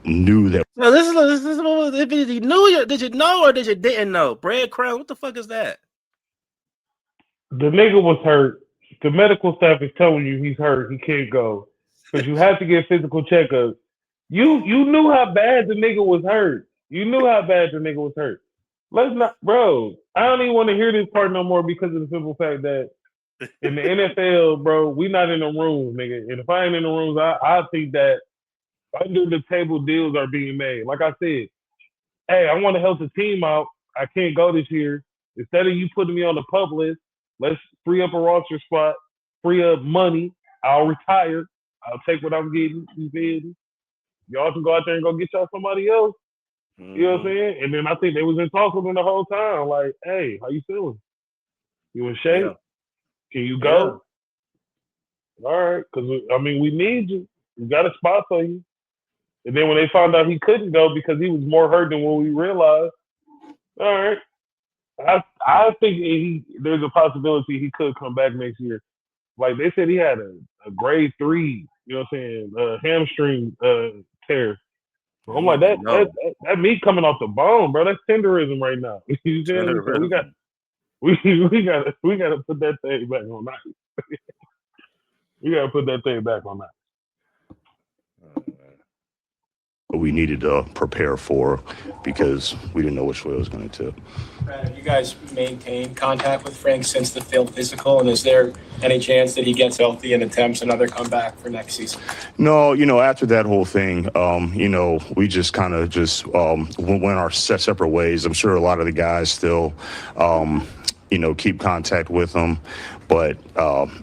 knew that. No, this is did you know or did you didn't know? Breadcrumb, what the fuck is that? The nigga was hurt. The medical staff is telling you he's hurt. He can't go because you have to get physical checkups. You knew how bad the nigga was hurt. Let's not, bro. I don't even want to hear this part no more, because of the simple fact that in the NFL, bro, we not in the rooms, nigga. And if I ain't in the rooms, I think that under the table deals are being made. Like I said, hey, I want to help the team out. I can't go this year. Instead of you putting me on the pup list, let's free up a roster spot, free up money. I'll retire. I'll take what I'm getting. You feel me? Y'all can go out there and go get y'all somebody else. You know what I'm saying? And then I think they was in talks with him the whole time. Like, hey, how you feeling? You in shape? Yeah. Can you go? Yeah. All right, because I mean, we need you. We got a spot for you. And then when they found out he couldn't go because he was more hurt than what we realized, all right. I think there's a possibility he could come back next year. Like they said, he had a grade 3, you know what I'm saying, hamstring tear. So I'm like, that meat coming off the bone, bro. That's tenderism right now. You know what I'm saying? We gotta put that thing back on ice. We gotta put that thing back on ice. We needed to prepare for, because we didn't know which way it was going to tip. Brad, have you guys maintained contact with Frank since the field physical, and is there any chance that he gets healthy and attempts another comeback for next season? No, after that whole thing, we just kind of went our separate ways. I'm sure a lot of the guys still, keep contact with him, but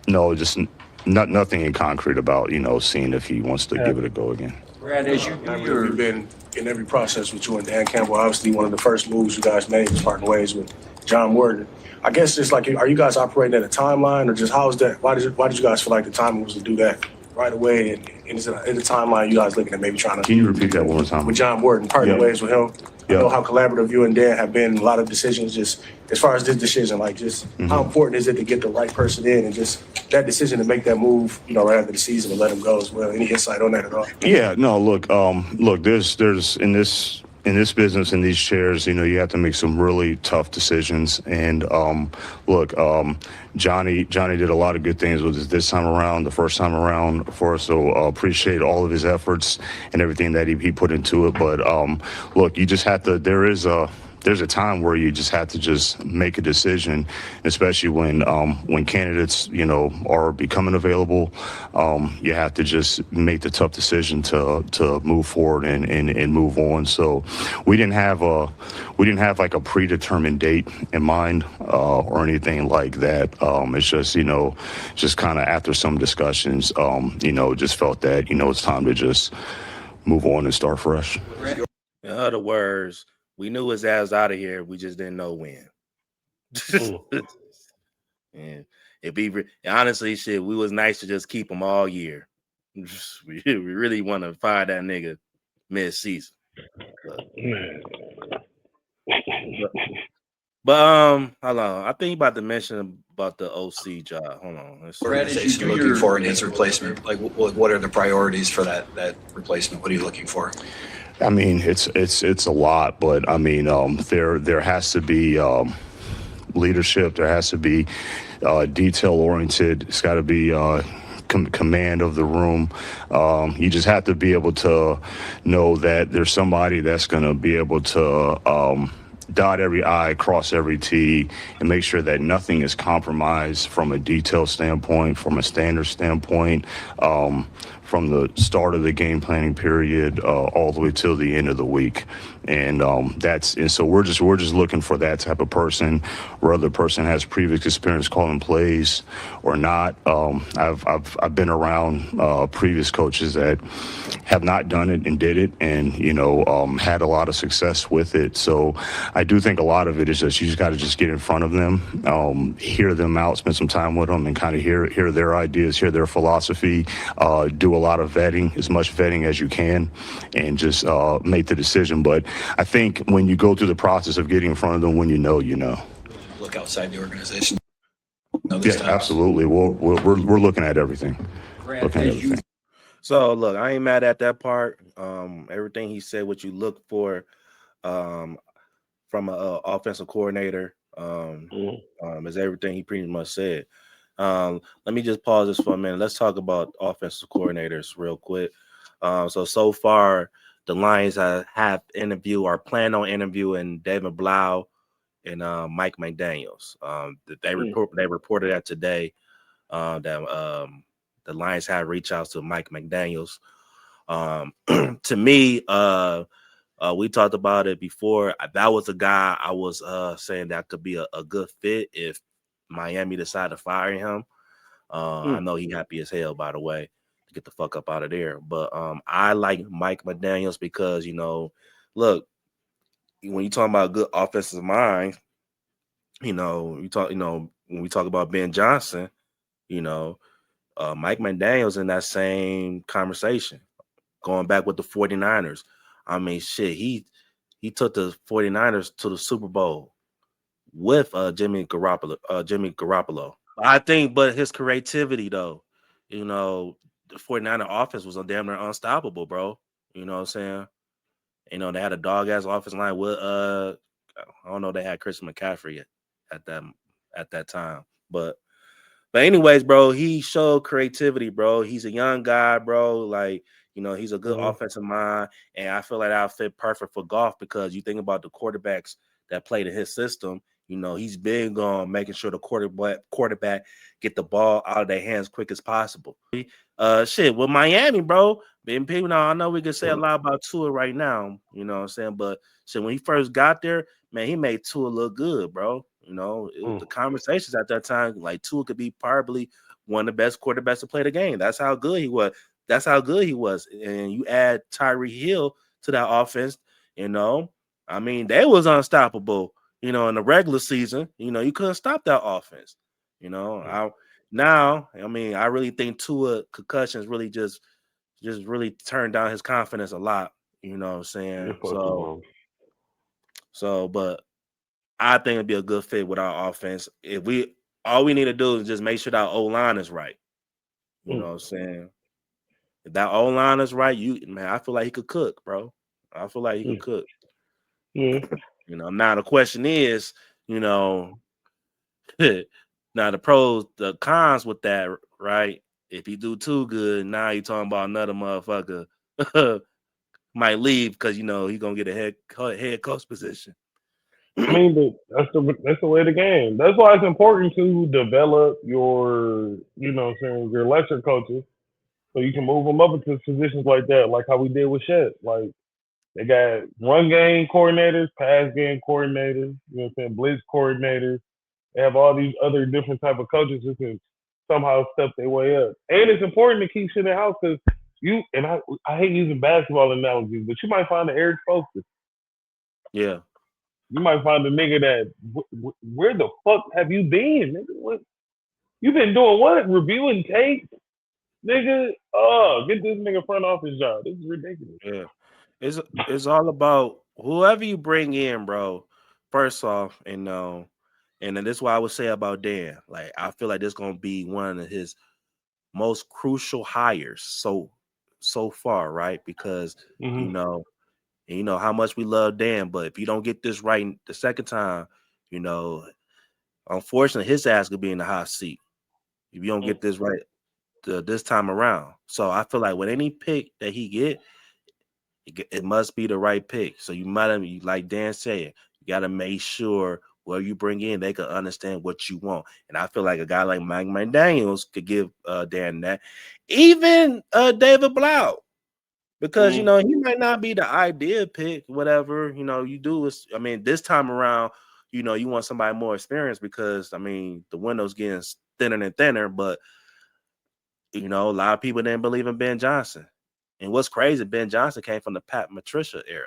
no, just nothing in concrete about, seeing if he wants to give it a go again. Brad, as we've been in every process with you and Dan Campbell. Obviously, one of the first moves you guys made was parting ways with John Ward. I guess just like, are you guys operating at a timeline, or just how's that? Why did you guys feel like the timing was to do that? right away, and is it in the timeline you guys looking at maybe trying to? Can you repeat that one more time? With John Ward and parting ways with him. I know how collaborative you and Dan have been in a lot of decisions, just as far as this decision, like just how important is it to get the right person in and just that decision to make that move, right after the season and let him go as well. Any insight on that at all? Yeah, no, look, there's in this business, in these chairs, you have to make some really tough decisions. And Johnny did a lot of good things with us this time around, the first time around for us. So appreciate all of his efforts and everything that he put into it. But look, you just have to. There's a time where you just have to just make a decision, especially when candidates, are becoming available. You have to just make the tough decision to move forward and move on. So we didn't have like a predetermined date in mind or anything like that. It's just, just kind of after some discussions, just felt that, it's time to just move on and start fresh. In other words, we knew his ass was out of here. We just didn't know when. And honestly, shit, we was nice to just keep him all year. We really want to fire that nigga mid-season. But hold on. I think you about to mention about the OC job. Hold on. Organization looking for in his replacement? Like, what are the priorities for that replacement? What are you looking for? I mean, it's a lot, but I mean, there has to be leadership. There has to be detail oriented. It's got to be command of the room. You just have to be able to know that there's somebody that's going to be able to dot every I, cross every T, and make sure that nothing is compromised from a detail standpoint, from a standard standpoint, from the start of the game planning period all the way till the end of the week. And so we're just looking for that type of person, whether the person has previous experience calling plays or not. I've been around previous coaches that have not done it and did it, and had a lot of success with it. So I do think a lot of it is just you just got to just get in front of them, hear them out, spend some time with them, and kind of hear their ideas, hear their philosophy, do a lot of vetting, as much vetting as you can, and just make the decision. But I think when you go through the process of getting in front of them, when you know. Look outside the organization. Yeah, absolutely. We're looking at everything. So look, I ain't mad at that part. Everything he said, what you look for from an offensive coordinator, is everything he pretty much said. Let me just pause this for a minute. Let's talk about offensive coordinators real quick. So far, the Lions have interviewed or plan on interviewing David Blau and Mike McDaniels. They reported that today that the Lions have reached out to Mike McDaniels. To me, we talked about it before. That was a guy I was saying that could be a good fit if Miami decided to fire him. I know he happy as hell, by the way, to get the fuck up out of there. But I like Mike McDaniels because, look, when you talk about good offensive mind, when we talk about Ben Johnson, Mike McDaniels in that same conversation, going back with the 49ers. I mean, shit, he took the 49ers to the Super Bowl with Jimmy Garoppolo. I think, but his creativity, though, the 49er offense was damn near unstoppable, bro. You know what I'm saying? They had a dog-ass offense line with, I don't know, they had Christian McCaffrey at that time. But anyways, bro, he showed creativity, bro. He's a young guy, bro. Like, he's a good offensive mind. And I feel like that'll fit perfect for Goff because you think about the quarterbacks that played in his system. He's big on making sure the quarterback get the ball out of their hands quick as possible. Shit, with Miami, bro, I know we can say a lot about Tua right now, you know what I'm saying? But shit, when he first got there, man, he made Tua look good, bro. It was the conversations at that time, like Tua could be probably one of the best quarterbacks to play the game. That's how good he was. And you add Tyreek Hill to that offense, I mean, they was unstoppable. In the regular season, you couldn't stop that offense. Now, I mean, I really think Tua concussions really just really turned down his confidence a lot. You know what I'm saying? But I think it'd be a good fit with our offense. If all we need to do is just make sure that O line is right. You know what I'm saying? If that O line is right, I feel like he could cook, bro. I feel like he could cook. Yeah. You know, now the question is, you know, now the cons with that, right? If he do too good, now you talking about another motherfucker might leave because he's gonna get a head coach position. I mean, but that's the way of the game. That's why it's important to develop your, your lesser coaches, so you can move them up into positions like that, like how we did with Shet. Like they got run game coordinators, pass game coordinators, blitz coordinators. They have all these other different type of coaches who can somehow step their way up. And it's important to keep shit in the house because I hate using basketball analogies, but you might find the Eric Spoelstra. Yeah. You might find a nigga that, where the fuck have you been, nigga? What? You been doing what? Reviewing tape? Nigga, get this nigga front office job. This is ridiculous. Yeah. It's all about whoever you bring in, bro. First off, and then this is what I would say about Dan. Like, I feel like this is gonna be one of his most crucial hires so far, right? Because you know how much we love Dan, but if you don't get this right the second time, unfortunately his ass could be in the hot seat if you don't get this right this time around. So I feel like with any pick that he get, it must be the right pick. So you might have, like Dan said, you got to make sure where you bring in, they can understand what you want. And I feel like a guy like Mike McDaniels could give Dan that. Even David Blau. Because, he might not be the ideal pick, whatever, you do is, this time around, you want somebody more experienced because, the window's getting thinner and thinner, but, a lot of people didn't believe in Ben Johnson. And what's crazy, Ben Johnson came from the Pat Patricia era.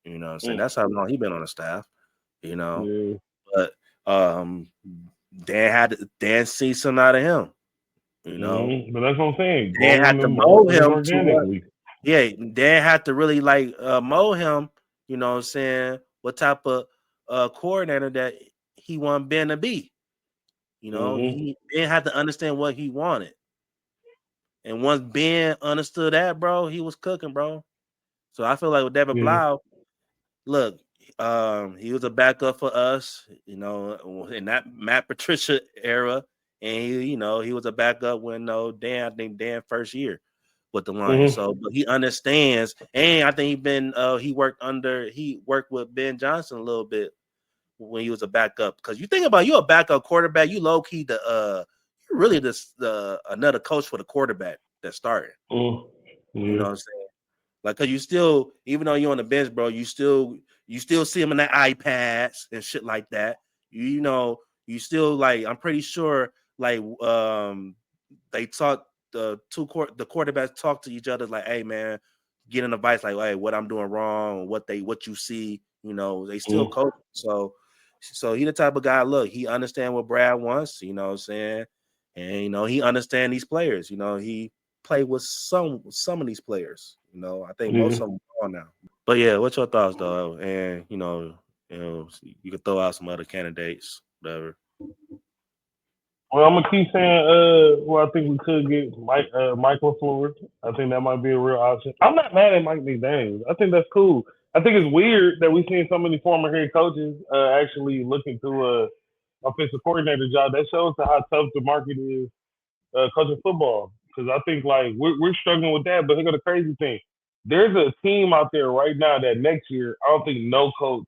You know what I'm saying? That's how long he been on the staff, But Dan see something out of him, But that's what I'm saying. Dan had to mold him organically. Dan had to really mold him, you know what I'm saying, what type of coordinator that he wanted Ben to be. Ben had to understand what he wanted. And once Ben understood that, bro, he was cooking, bro. So I feel like with David Blau, look, he was a backup for us, in that Matt Patricia era. And he was a backup when I think Dan first year with the Lions. So, but he understands, and I think he worked with Ben Johnson a little bit when he was a backup. Because you think about you a backup quarterback, you low key you're really another coach for the quarterback that's starting. You know what I'm saying? Like, cause you still, even though you're on the bench, bro, you still see him in the iPads and shit like that. You still like, I'm pretty sure like they talk the quarterbacks talk to each other like, hey man, getting advice like, hey, what I'm doing wrong, what you see, they still coach. So he the type of guy, look, he understand what Brad wants, you know what I'm saying? And he understand these players, he played with some of these players, I think most of them are now. But yeah, what's your thoughts though? And you can throw out some other candidates, whatever. Well, I'm gonna keep saying, I think we could get Mike LaFleur. I think that might be a real option. I'm not mad at Mike McDaniels. I think that's cool. I think it's weird that we've seen so many former head coaches actually looking to a offensive coordinator job. That shows how tough the market is coaching football. Because I think like we're struggling with that. But look at the crazy thing. There's a team out there right now that next year I don't think no coach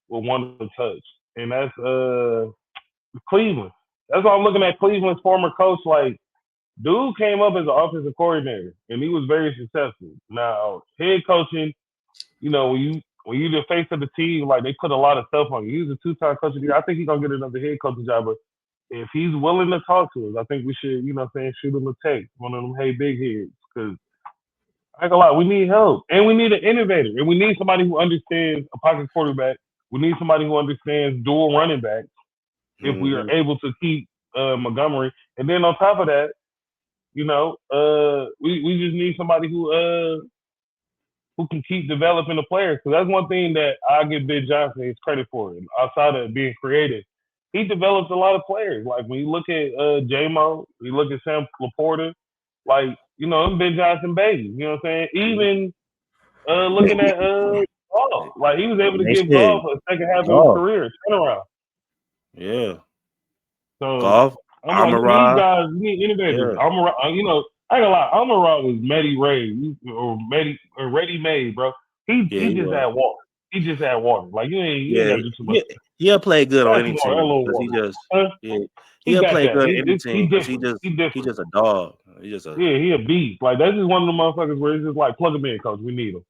will want to touch, and that's Cleveland. That's why I'm looking at Cleveland's former coach. Like, dude came up as an offensive coordinator, and he was very successful. Now, head coaching, when you the face of the team, like they put a lot of stuff on you. He's a 2-time coach of the year. I think he's gonna get another head coaching job. But if he's willing to talk to us, I think we should, shoot him a text, one of them hey big heads, because I ain't gonna lie, we need help, and we need an innovator, and we need somebody who understands a pocket quarterback. We need somebody who understands dual running backs. If we are able to keep Montgomery. And then on top of that, we just need somebody who can keep developing the players. So that's one thing that I give Ben Johnson his credit for. Outside of being creative, he develops a lot of players. Like when you look at J-Mo, you look at Sam Laporta, like, them Ben Johnson babies. You know what I'm saying? Even looking at Golf, like he was able to give Golf a second half of his career turnaround. Yeah. So Golf, I'm like, these Amon-Ra. guys, we need innovators. Yeah. Amon-Ra, I ain't gonna lie, Amon-Ra was ready made, bro. He just had water. He just had water. Like you ain't gotta do too much. He'll play good on any That's team more, because He he'll got play that. good on any team because He he's different. just a dog. He's just a He a beast. Like that's just one of the motherfuckers where it's just like plug him in, coach. We need him.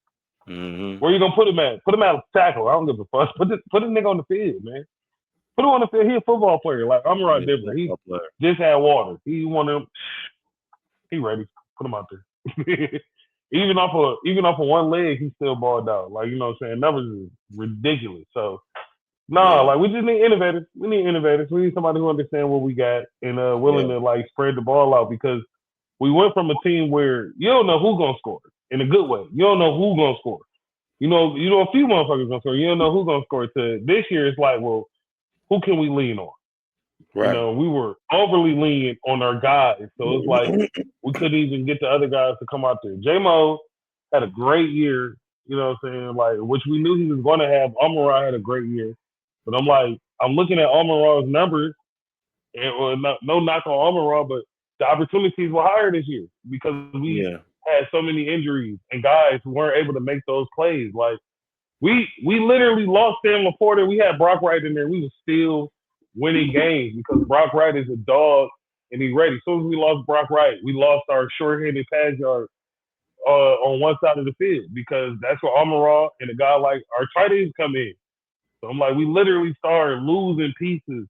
Mm-hmm. Where you gonna put him at? Put him at tackle. I don't give a fuck. Put the nigga on the field, man. Put him on the field. He a football player. Like Amon-Ra different. He just had water. He one of them. He ready. Put him out there. even off of one leg, he still balled out. Like, you know what I'm saying? Numbers is ridiculous. So like we just need innovators. We need innovators. We need somebody who understands what we got and willing to like spread the ball out, because we went from a team where you don't know who's gonna score in a good way. You don't know who's gonna score. You know a few motherfuckers gonna score. You don't know who's gonna score. To this year, it's like, well, who can we lean on? Right. We were overly lenient on our guys, so it's like we couldn't even get the other guys to come out there. J-Mo had a great year, you know what I'm saying? Like, which we knew he was going to have. Amon-Ra had a great year, but I'm looking at Amon-Ra's numbers, and no knock on Amon-Ra, but the opportunities were higher this year because we had so many injuries and guys who weren't able to make those plays. Like we literally lost Sam Laporta. We had Brock Wright in there. We were still winning games because Brock Wright is a dog and he's ready. As soon as we lost Brock Wright, we lost our short-handed pass yard on one side of the field, because that's where Amon-Ra and a guy like our tight ends come in. So I'm like, we literally started losing pieces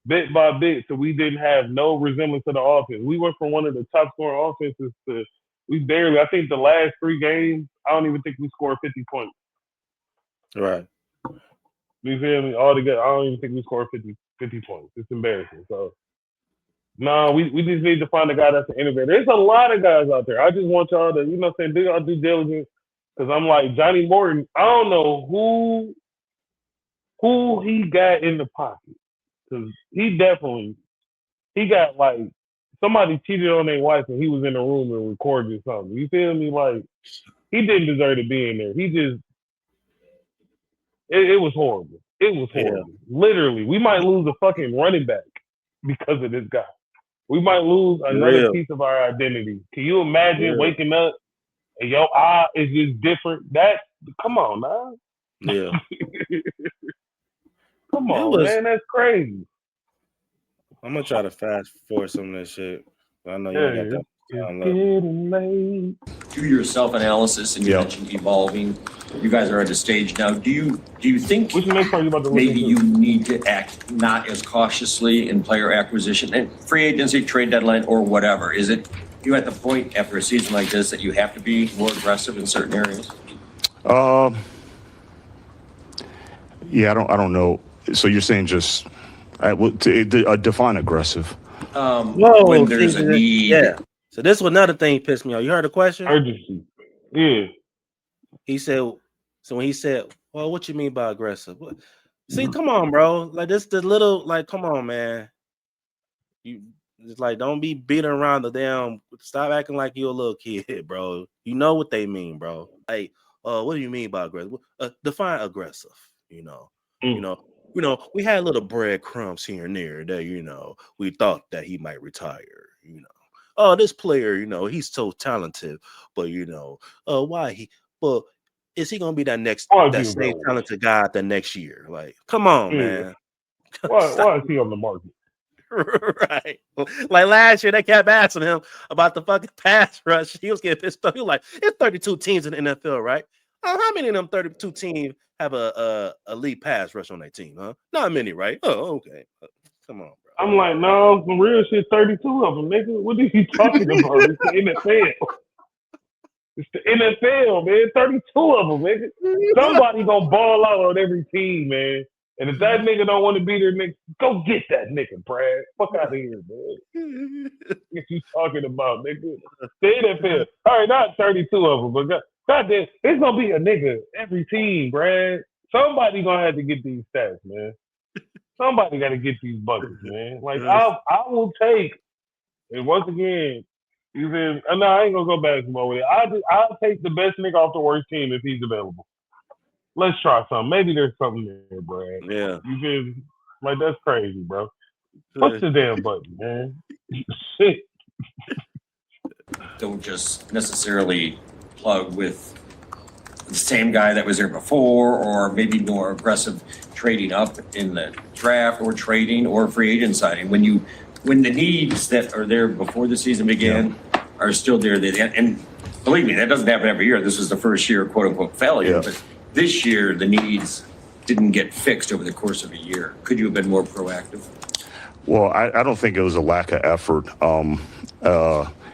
bit by bit, so we didn't have no resemblance to the offense. We went from one of the top scoring offenses to I think the last 3 games, I don't even think we scored 50 points. Right. You feel me? All together, I don't even think we scored 50 points. It's embarrassing. So, no, we just need to find a guy that's an innovator. There's a lot of guys out there. I just want y'all to, do y'all due diligence, because I'm like, Johnny Morton, I don't know who he got in the pocket. Because he got like, somebody cheated on their wife and he was in the room and recorded something. You feel me? Like, he didn't deserve to be in there. He just, it was horrible. It was horrible. Literally, we might lose a fucking running back because of this guy. We might lose another piece of our identity. Can you imagine waking up and your eye is just different? Come on, man. Yeah. Come on, man. That's crazy. I'm gonna try to fast forward some of this shit. I know you ain't got that. Do your self-analysis, and you mentioned evolving. You guys are at a stage now. Do you think maybe you need to act not as cautiously in player acquisition and free agency, trade deadline, or whatever? Is it you at the point after a season like this that you have to be more aggressive in certain areas? Yeah, I don't know. So you're saying just define aggressive? When there's a need. Yeah. So this was another thing pissed me off. You heard the question? Urgency. Yeah. He said, so when he said, well, what you mean by aggressive? See, come on, bro. Like this, the little, like, come on, man. You just like, don't be beating around the damn, stop acting like you're a little kid, bro. You know what they mean, bro. Like, what do you mean by aggressive? Define aggressive, You know, we had little breadcrumbs here and there that, we thought that he might retire, Oh, this player, he's so talented, but but is he gonna be that same talented guy the next year? Like, come on, man. Why is he on the market? Right. Like last year, they kept asking him about the fucking pass rush. He was getting pissed off. He was like, it's 32 teams in the NFL, right? How many of them 32 teams have a elite pass rush on their team, huh? Not many, right? Oh, okay. Come on, bro. I'm like, no, some real shit, 32 of them, nigga. What are you talking about? It's the NFL. It's the NFL, man. 32 of them, nigga. Somebody gonna ball out on every team, man. And if that nigga don't want to be there, nigga, go get that nigga, Brad. Fuck out of here, man. What you talking about, nigga? The NFL. All right, not 32 of them, but goddamn, it's gonna be a nigga every team, Brad. Somebody gonna have to get these stats, man. Somebody got to get these buckets, man. Like I will take. And once again, no, I ain't gonna go basketball with it. I'll take the best nigga off the worst team if he's available. Let's try something. Maybe there's something there, Brad. Yeah. You feel like that's crazy, bro. Push the damn button, man. Shit. Don't just necessarily plug with the same guy that was there before, or maybe more aggressive trading up in the draft, or trading, or free agent signing. When the needs that are there before the season began are still there, and believe me, that doesn't happen every year. This was the first year, quote unquote, failure. But this year, the needs didn't get fixed over the course of a year. Could you have been more proactive? Well, I don't think it was a lack of effort.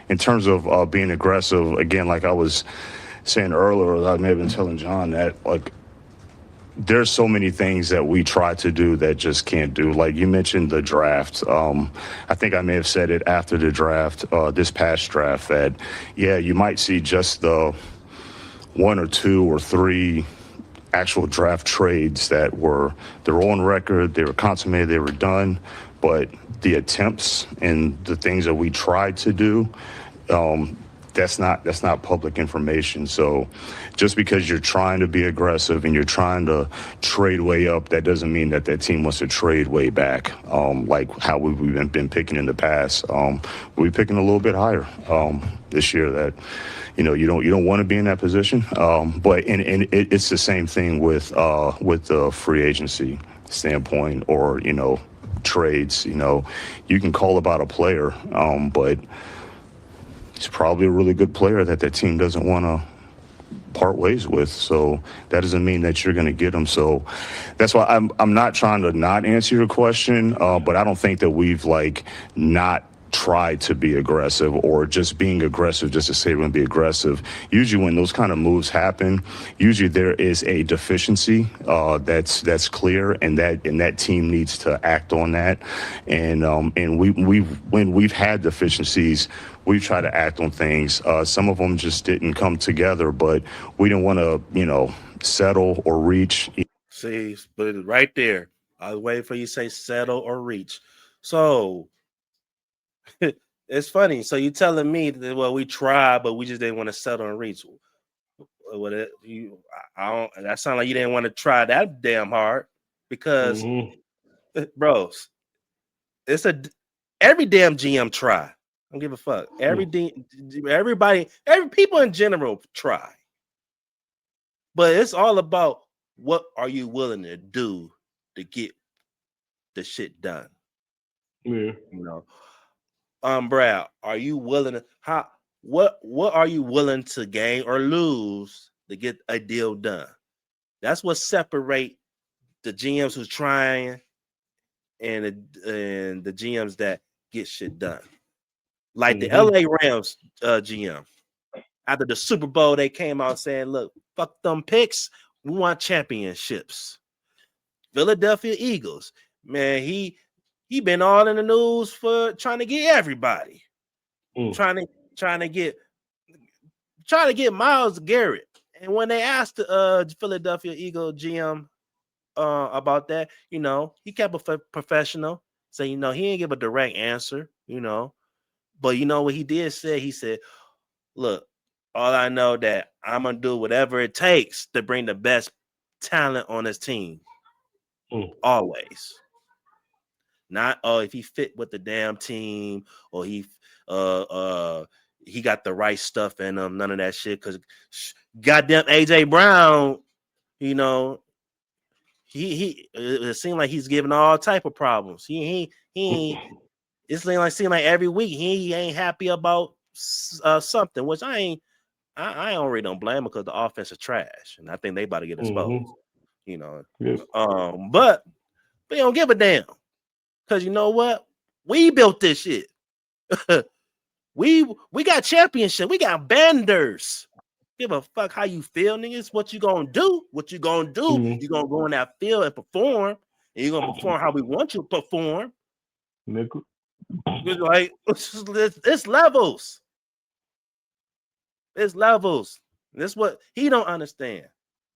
In terms of being aggressive, again, like I was saying earlier, I may have been telling John that, like, there's so many things that we try to do that just can't do. Like you mentioned the draft. I think I may have said it after the draft, this past draft, that, you might see just the 1 or 2 or 3 actual draft trades they're on record, they were consummated, they were done. But the attempts and the things that we tried to do, that's not public information. So just because you're trying to be aggressive and you're trying to trade way up, that doesn't mean that team wants to trade way back, like how we've been picking in the past. We're picking a little bit higher this year. That you don't want to be in that position. But it's the same thing with the free agency standpoint, or trades. You can call about a player, but he's probably a really good player that team doesn't want to part ways with. So that doesn't mean that you're going to get him. So that's why I'm not trying to not answer your question, but I don't think that we've not tried to be aggressive, or just being aggressive just to say we're going to be aggressive. Usually when those kind of moves happen, usually there is a deficiency that's clear, and that team needs to act on that. And when we've had deficiencies, we've tried to act on things. Some of them just didn't come together, but we didn't want to, settle or reach. See, but right there, I was waiting for you to say settle or reach. So it's funny. So you're telling me that, well, we tried, but we just didn't want to settle and reach. That sounds like you didn't want to try that damn hard, because, bros, every damn GM try. I don't give a fuck. Every people in general try, but it's all about what are you willing to do to get the shit done. Yeah. Brad, are you willing to what are you willing to gain or lose to get a deal done? That's what separate the GMs who's trying and the GMs that get shit done. Like the LA Rams GM. After the Super Bowl, they came out saying, look, fuck them picks. We want championships. Philadelphia Eagles, man, he been all in the news for trying to get everybody, trying to get Myles Garrett. And when they asked the Philadelphia Eagle GM about that, he kept a professional. So he didn't give a direct answer, but what he did say? He said, "Look, all I know that I'm gonna do whatever it takes to bring the best talent on his team, always." Not if he fit with the damn team, or he got the right stuff in him. None of that shit. Because goddamn AJ Brown, it seemed like he's giving all type of problems. It seemed like every week he ain't happy about something, which I already don't blame him, because the offense is trash, and I think they about to get exposed. But they don't give a damn. Because you know what? We built this shit. we got championship. We got benders. Give a fuck how you feel, niggas. What you gonna do? You gonna go in that field and perform. and you're gonna perform how we want you to perform. Nickel. It's like it's levels. It's levels. That's what he don't understand.